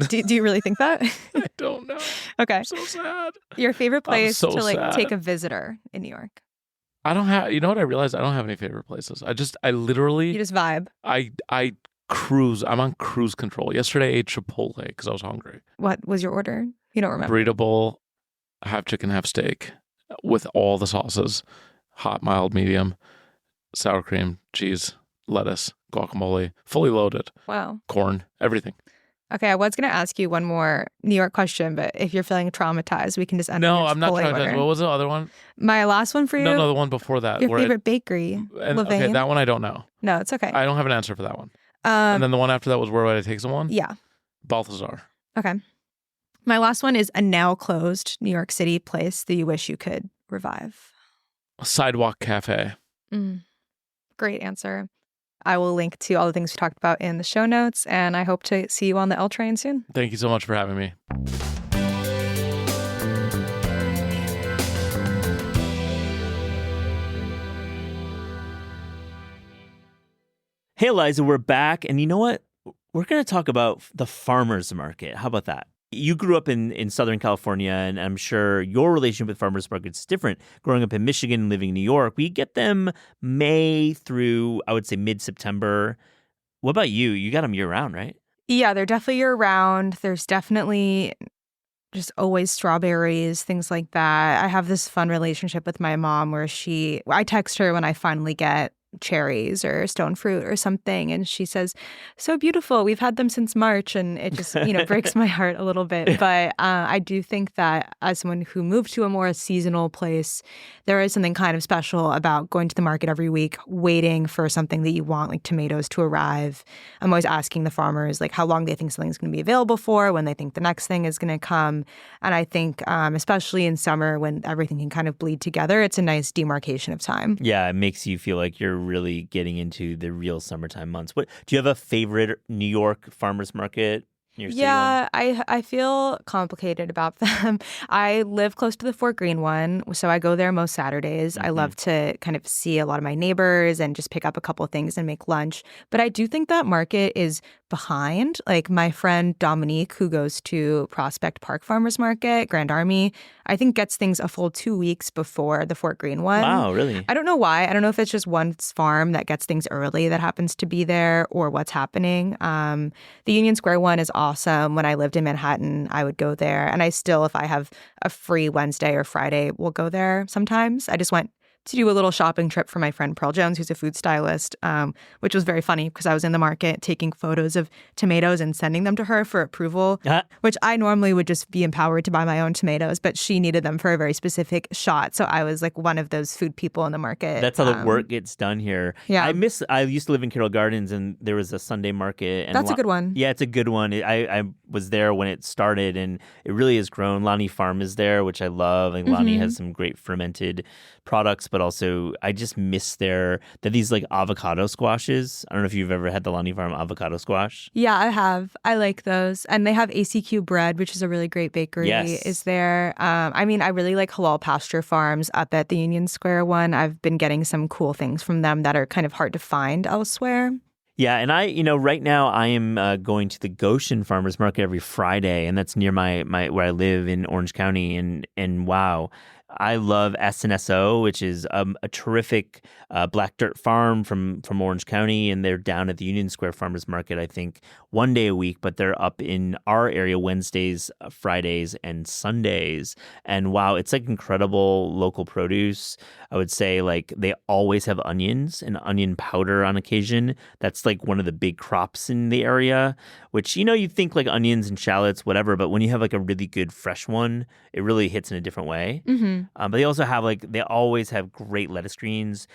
Do you really think that? I don't know. Okay. I'm so sad. Your favorite place to sad. Take a visitor in New York? I don't have, you know what I realized? I don't have any favorite places. I literally. You just vibe. I cruise. I'm on cruise control. Yesterday I ate Chipotle because I was hungry. What was your order? You don't remember? Burrito bowl, half chicken, half steak with all the sauces. Hot, mild, medium, sour cream, cheese, lettuce, guacamole, fully loaded. Wow. Corn, everything. Okay, I was going to ask you one more New York question, but if you're feeling traumatized, we can just end No, I'm not traumatized. What was the other one? My last one for you? No, the one before that. Your favorite bakery, Okay, that one I don't know. No, it's okay. I don't have an answer for that one. And then the one after that was Where Would I Take Someone? Yeah. Balthazar. Okay. My last one is a now closed New York City place that you wish you could revive. Sidewalk Cafe. Great answer. I will link to all the things we talked about in the show notes, and I hope to see you on the L train soon. Thank you so much for having me. Hey, Eliza, we're back. And you know what? We're going to talk about the farmers market. How about that? You grew up in Southern California, and I'm sure your relationship with farmers markets is different. Growing up in Michigan and living in New York, we get them May through, I would say, mid-September. What about you? You got them year-round, right? Yeah, they're definitely year-round. There's definitely just always strawberries, things like that. I have this fun relationship with my mom where I text her when I finally get cherries or stone fruit or something. And she says, so beautiful. We've had them since March. And it just, breaks my heart a little bit. But I do think that as someone who moved to a more seasonal place, there is something kind of special about going to the market every week, waiting for something that you want, like tomatoes, to arrive. I'm always asking the farmers, like, how long they think something's going to be available for, when they think the next thing is going to come. And I think, especially in summer when everything can kind of bleed together, it's a nice demarcation of time. Yeah, it makes you feel like you're really getting into the real summertime months. What do you have a favorite New York farmers market? Yeah, I feel complicated about them. I live close to the Fort Greene one, so I go there most Saturdays. I love to kind of see a lot of my neighbors and just pick up a couple of things and make lunch. But I do think that market is behind. Like my friend Dominique, who goes to Prospect Park Farmers Market, Grand Army, I think gets things a full 2 weeks before the Fort Greene one. Wow, really? I don't know why. I don't know if it's just one farm that gets things early that happens to be there or what's happening. The Union Square one is awesome. When I lived in Manhattan, I would go there. And I still, if I have a free Wednesday or Friday, will go there sometimes. I just went to do a little shopping trip for my friend Pearl Jones, who's a food stylist, which was very funny because I was in the market taking photos of tomatoes and sending them to her for approval, which I normally would just be empowered to buy my own tomatoes, but she needed them for a very specific shot. So I was like one of those food people in the market. That's how the work gets done here. Yeah. I used to live in Carroll Gardens, and there was a Sunday market. And That's a good one. Yeah, it's a good one. I was there when it started, and it really has grown. Lonnie Farm is there, which I love. And Lonnie has some great fermented products, but also I just miss they're these like avocado squashes. I don't know if you've ever had the Lonnie Farm avocado squash. Yeah, I have. I like those. And they have ACQ bread, which is a really great bakery, is there. I really like Halal Pasture Farms up at the Union Square one. I've been getting some cool things from them that are kind of hard to find elsewhere. Yeah, and right now I am going to the Goshen Farmers Market every Friday, and that's near my where I live in Orange County, and wow, I love SNSO, which is a terrific black dirt farm from Orange County, and they're down at the Union Square Farmers Market, I think, one day a week, but they're up in our area Wednesdays, Fridays, and Sundays. And wow, it's like incredible local produce. I would say like they always have onions and onion powder on occasion. That's like one of the big crops in the area, which, you think like onions and shallots, whatever, but when you have like a really good fresh one, it really hits in a different way. But they also have they always have great lettuce greens.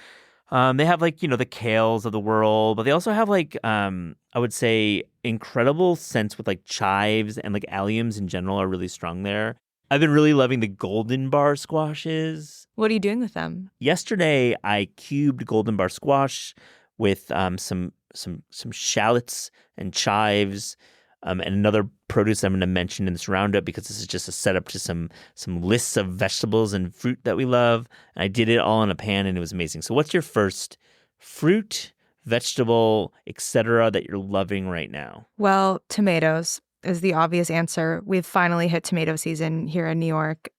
They have the kales of the world, but they also have I would say incredible sense with chives, and alliums in general are really strong there. I've been really loving the golden bar squashes. What are you doing with them? Yesterday, I cubed golden bar squash with some shallots and chives. And another produce I'm going to mention in this roundup, because this is just a setup to some lists of vegetables and fruit that we love. And I did it all in a pan, and it was amazing. So what's your first fruit, vegetable, etc. that you're loving right now? Well, tomatoes is the obvious answer. We've finally hit tomato season here in New York,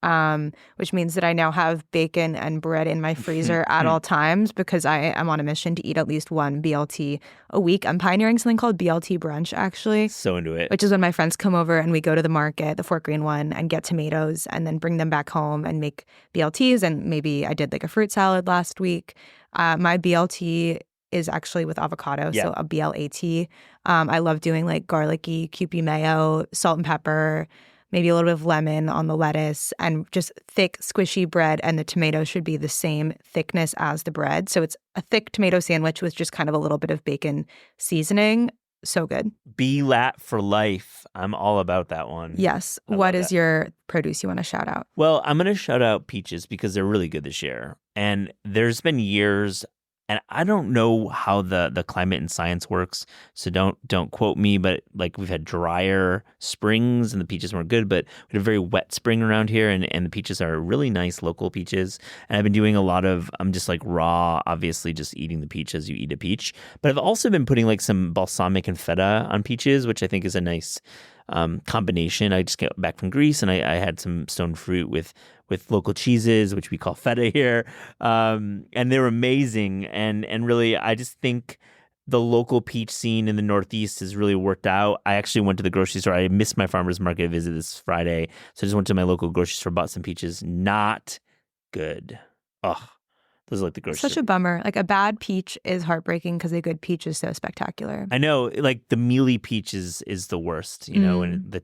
which means that I now have bacon and bread in my freezer at all times, because I am on a mission to eat at least one BLT a week. I'm pioneering something called BLT brunch, actually. So into it. Which is when my friends come over and we go to the market, the Fort Greene one, and get tomatoes and then bring them back home and make BLTs. And maybe I did a fruit salad last week. My BLT is actually with avocado, so a BLAT. I love doing garlicky Kewpie mayo, salt and pepper, maybe a little bit of lemon on the lettuce, and just thick, squishy bread. And the tomato should be the same thickness as the bread. So it's a thick tomato sandwich with just kind of a little bit of bacon seasoning. So good. BLAT for life. I'm all about that one. Yes. What is your produce you want to shout out? Well, I'm going to shout out peaches because they're really good this year. And there's been years, and I don't know how the climate and science works, so don't quote me, but we've had drier springs and the peaches weren't good, but we had a very wet spring around here, and the peaches are really nice local peaches. And I've been doing a lot of, I'm just raw, obviously just eating the peach as you eat a peach. But I've also been putting some balsamic and feta on peaches, which I think is a nice combination. I just got back from Greece, and I had some stone fruit with local cheeses, which we call feta here, and they're amazing. And really, I just think the local peach scene in the Northeast has really worked out. I actually went to the grocery store. I missed my farmer's market visit this Friday, so I just went to my local grocery store, bought some peaches. Not good. Ugh. Those are like the grocery Such a store. bummer. Like a bad peach is heartbreaking because a good peach is so spectacular. I know, like the mealy peach is the worst, and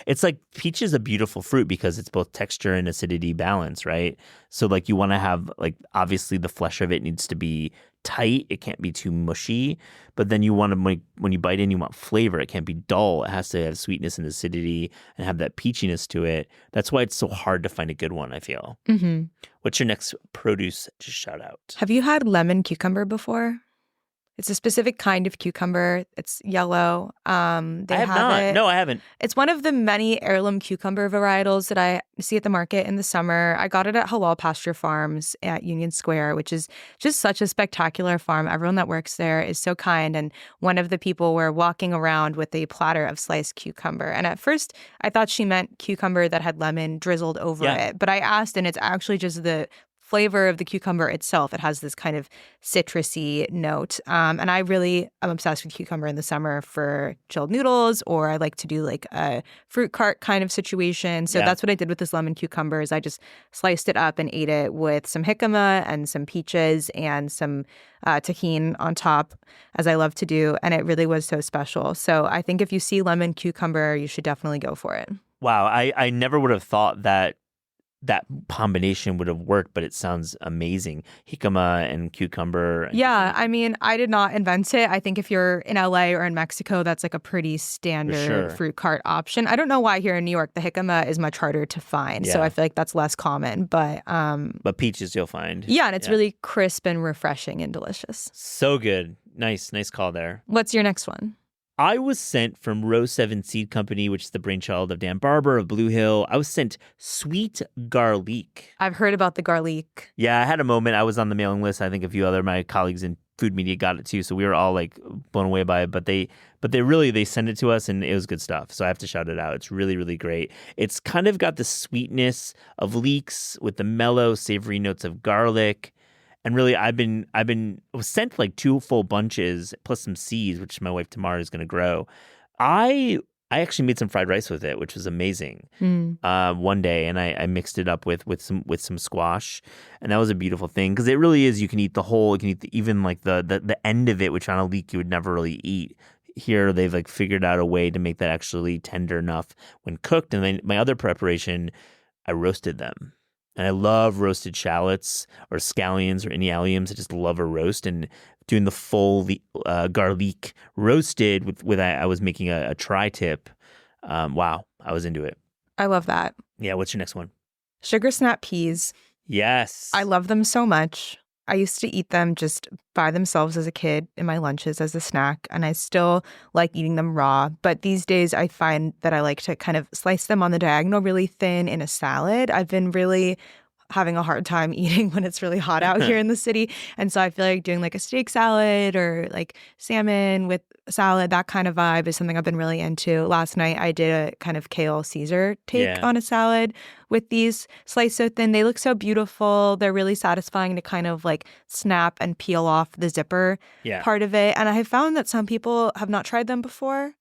it's like peach is a beautiful fruit because it's both texture and acidity balance, right? So like you want to have like obviously the flesh of it needs to be tight. It can't be too mushy, but then you want to when you bite in, you want flavor. It can't be dull. It has to have sweetness and acidity and have that peachiness to it. That's why it's so hard to find a good one, I feel. Mm-hmm. What's your next produce to shout out? Have you had lemon cucumber before? It's a specific kind of cucumber. It's yellow. I have not. It. No, I haven't. It's one of the many heirloom cucumber varietals that I see at the market in the summer. I got it at Halal Pasture Farms at Union Square, which is just such a spectacular farm. Everyone that works there is so kind. And one of the people were walking around with a platter of sliced cucumber. And at first, I thought she meant cucumber that had lemon drizzled over it. But I asked, and it's actually just the flavor of the cucumber itself. It has this kind of citrusy note. And I really am obsessed with cucumber in the summer for chilled noodles, or I like to do like a fruit cart kind of situation. So that's what I did with this lemon cucumber is I just sliced it up and ate it with some jicama and some peaches and some tahini on top, as I love to do. And it really was so special. So I think if you see lemon cucumber, you should definitely go for it. Wow. I never would have thought that combination would have worked, but it sounds amazing. Jicama and cucumber. Yeah, I mean, I did not invent it. I think if you're in LA or in Mexico, that's like a pretty standard fruit cart option. I don't know why here in New York, the jicama is much harder to find. So I feel like that's less common. But peaches you'll find. Yeah, and it's really crisp and refreshing and delicious. So good. Nice call there. What's your next one? I was sent from Row 7 Seed Company, which is the brainchild of Dan Barber of Blue Hill. I was sent sweet garlic. I've heard about the garlic. Yeah, I had a moment. I was on the mailing list. I think a few other my colleagues in food media got it too. So we were all like blown away by it. But they sent it to us and it was good stuff. So I have to shout it out. It's really, really great. It's kind of got the sweetness of leeks with the mellow, savory notes of garlic. And really, I was sent like 2 full bunches plus some seeds, which my wife Tamara is going to grow. I actually made some fried rice with it, which was amazing. One day, and I mixed it up with some squash, and that was a beautiful thing because it really is. You can eat the whole. You can eat even like the end of it, which on a leek you would never really eat. Here they've like figured out a way to make that actually tender enough when cooked. And then my other preparation, I roasted them. And I love roasted shallots or scallions or any alliums. I just love a roast. And doing the full garlic roasted with I was making a tri-tip. Wow, I was into it. I love that. Yeah, what's your next one? Sugar snap peas. Yes. I love them so much. I used to eat them just by themselves as a kid in my lunches as a snack, and I still like eating them raw. But these days I find that I like to kind of slice them on the diagonal really thin in a salad. I've been really having a hard time eating when it's really hot out here in the city. And so I feel like doing like a steak salad or like salmon with salad, that kind of vibe is something I've been really into. Last night I did a kind of kale Caesar take on a salad with these sliced so thin. They look so beautiful. They're really satisfying to kind of like snap and peel off the zipper part of it. And I have found that some people have not tried them before.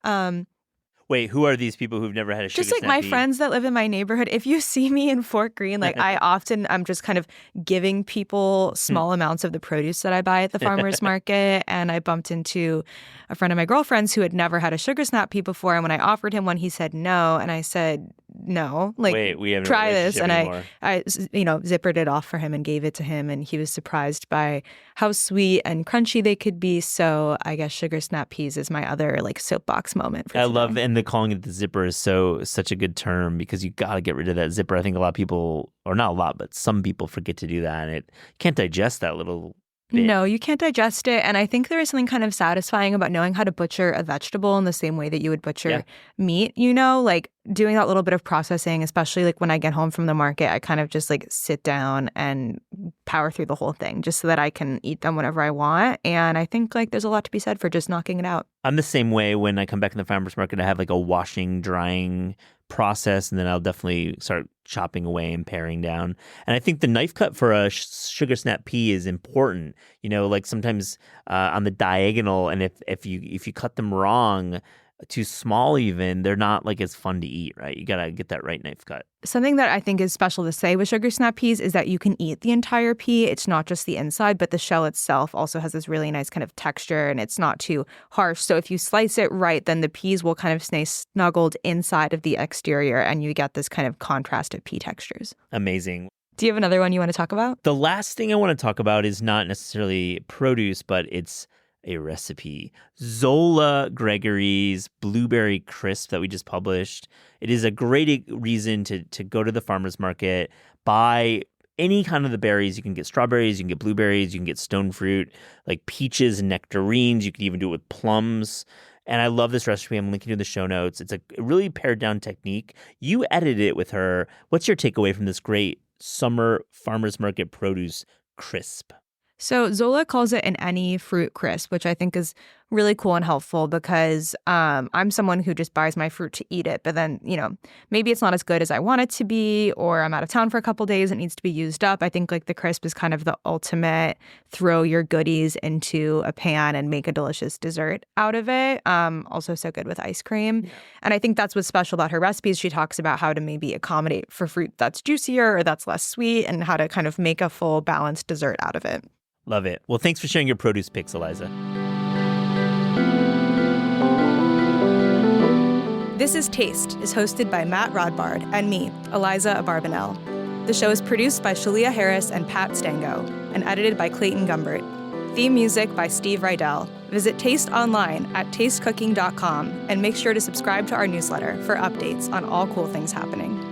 Wait, who are these people who've never had a sugar Just like snap my pea? friends that live in my neighborhood. If you see me in Fort Greene, like I'm just kind of giving people small amounts of the produce that I buy at the farmer's market. And I bumped into a friend of my girlfriend's who had never had a sugar snap pea before. And when I offered him one, he said no. And I said, no, like, wait, we haven't try this. And I zippered it off for him and gave it to him. And he was surprised by how sweet and crunchy they could be. So I guess sugar snap peas is my other like soapbox moment for I today. love, and the calling it the zipper is such a good term because you got to get rid of that zipper. I think a lot of people, or not a lot, but some people forget to do that, and it can't digest that little bit. No, you can't digest it. And I think there is something kind of satisfying about knowing how to butcher a vegetable in the same way that you would butcher meat, like doing that little bit of processing, especially like when I get home from the market, I kind of just like sit down and power through the whole thing just so that I can eat them whenever I want. And I think like there's a lot to be said for just knocking it out. I'm the same way. When I come back in the farmer's market, I have like a washing, drying process, and then I'll definitely start chopping away and paring down. And I think the knife cut for a sugar snap pea is important. Like sometimes on the diagonal, and if you cut them wrong, too small even, they're not like as fun to eat, right? You gotta get that right knife cut. Something that I think is special to say with sugar snap peas is that you can eat the entire pea. It's not just the inside, but the shell itself also has this really nice kind of texture and it's not too harsh. So if you slice it right, then the peas will kind of stay snuggled inside of the exterior and you get this kind of contrast of pea textures. Amazing. Do you have another one you want to talk about? The last thing I want to talk about is not necessarily produce, but it's a recipe. Zola Gregory's Blueberry Crisp that we just published. It is a great reason to go to the farmer's market, buy any kind of the berries. You can get strawberries, you can get blueberries, you can get stone fruit, like peaches and nectarines. You can even do it with plums. And I love this recipe. I'm linking to the show notes. It's a really pared down technique. You edited it with her. What's your takeaway from this great summer farmer's market produce crisp? So Zola calls it an any fruit crisp, which I think is really cool and helpful because I'm someone who just buys my fruit to eat it. But then, maybe it's not as good as I want it to be, or I'm out of town for a couple days. It needs to be used up. I think like the crisp is kind of the ultimate throw your goodies into a pan and make a delicious dessert out of it. Also so good with ice cream. Yeah. And I think that's what's special about her recipes. She talks about how to maybe accommodate for fruit that's juicier or that's less sweet and how to kind of make a full balanced dessert out of it. Love it. Well, thanks for sharing your produce picks, Eliza. This is Taste is hosted by Matt Rodbard and me, Eliza Abarbanel. The show is produced by Shalia Harris and Pat Stango and edited by Clayton Gumbert. Theme music by Steve Rydell. Visit Taste online at tastecooking.com and make sure to subscribe to our newsletter for updates on all cool things happening.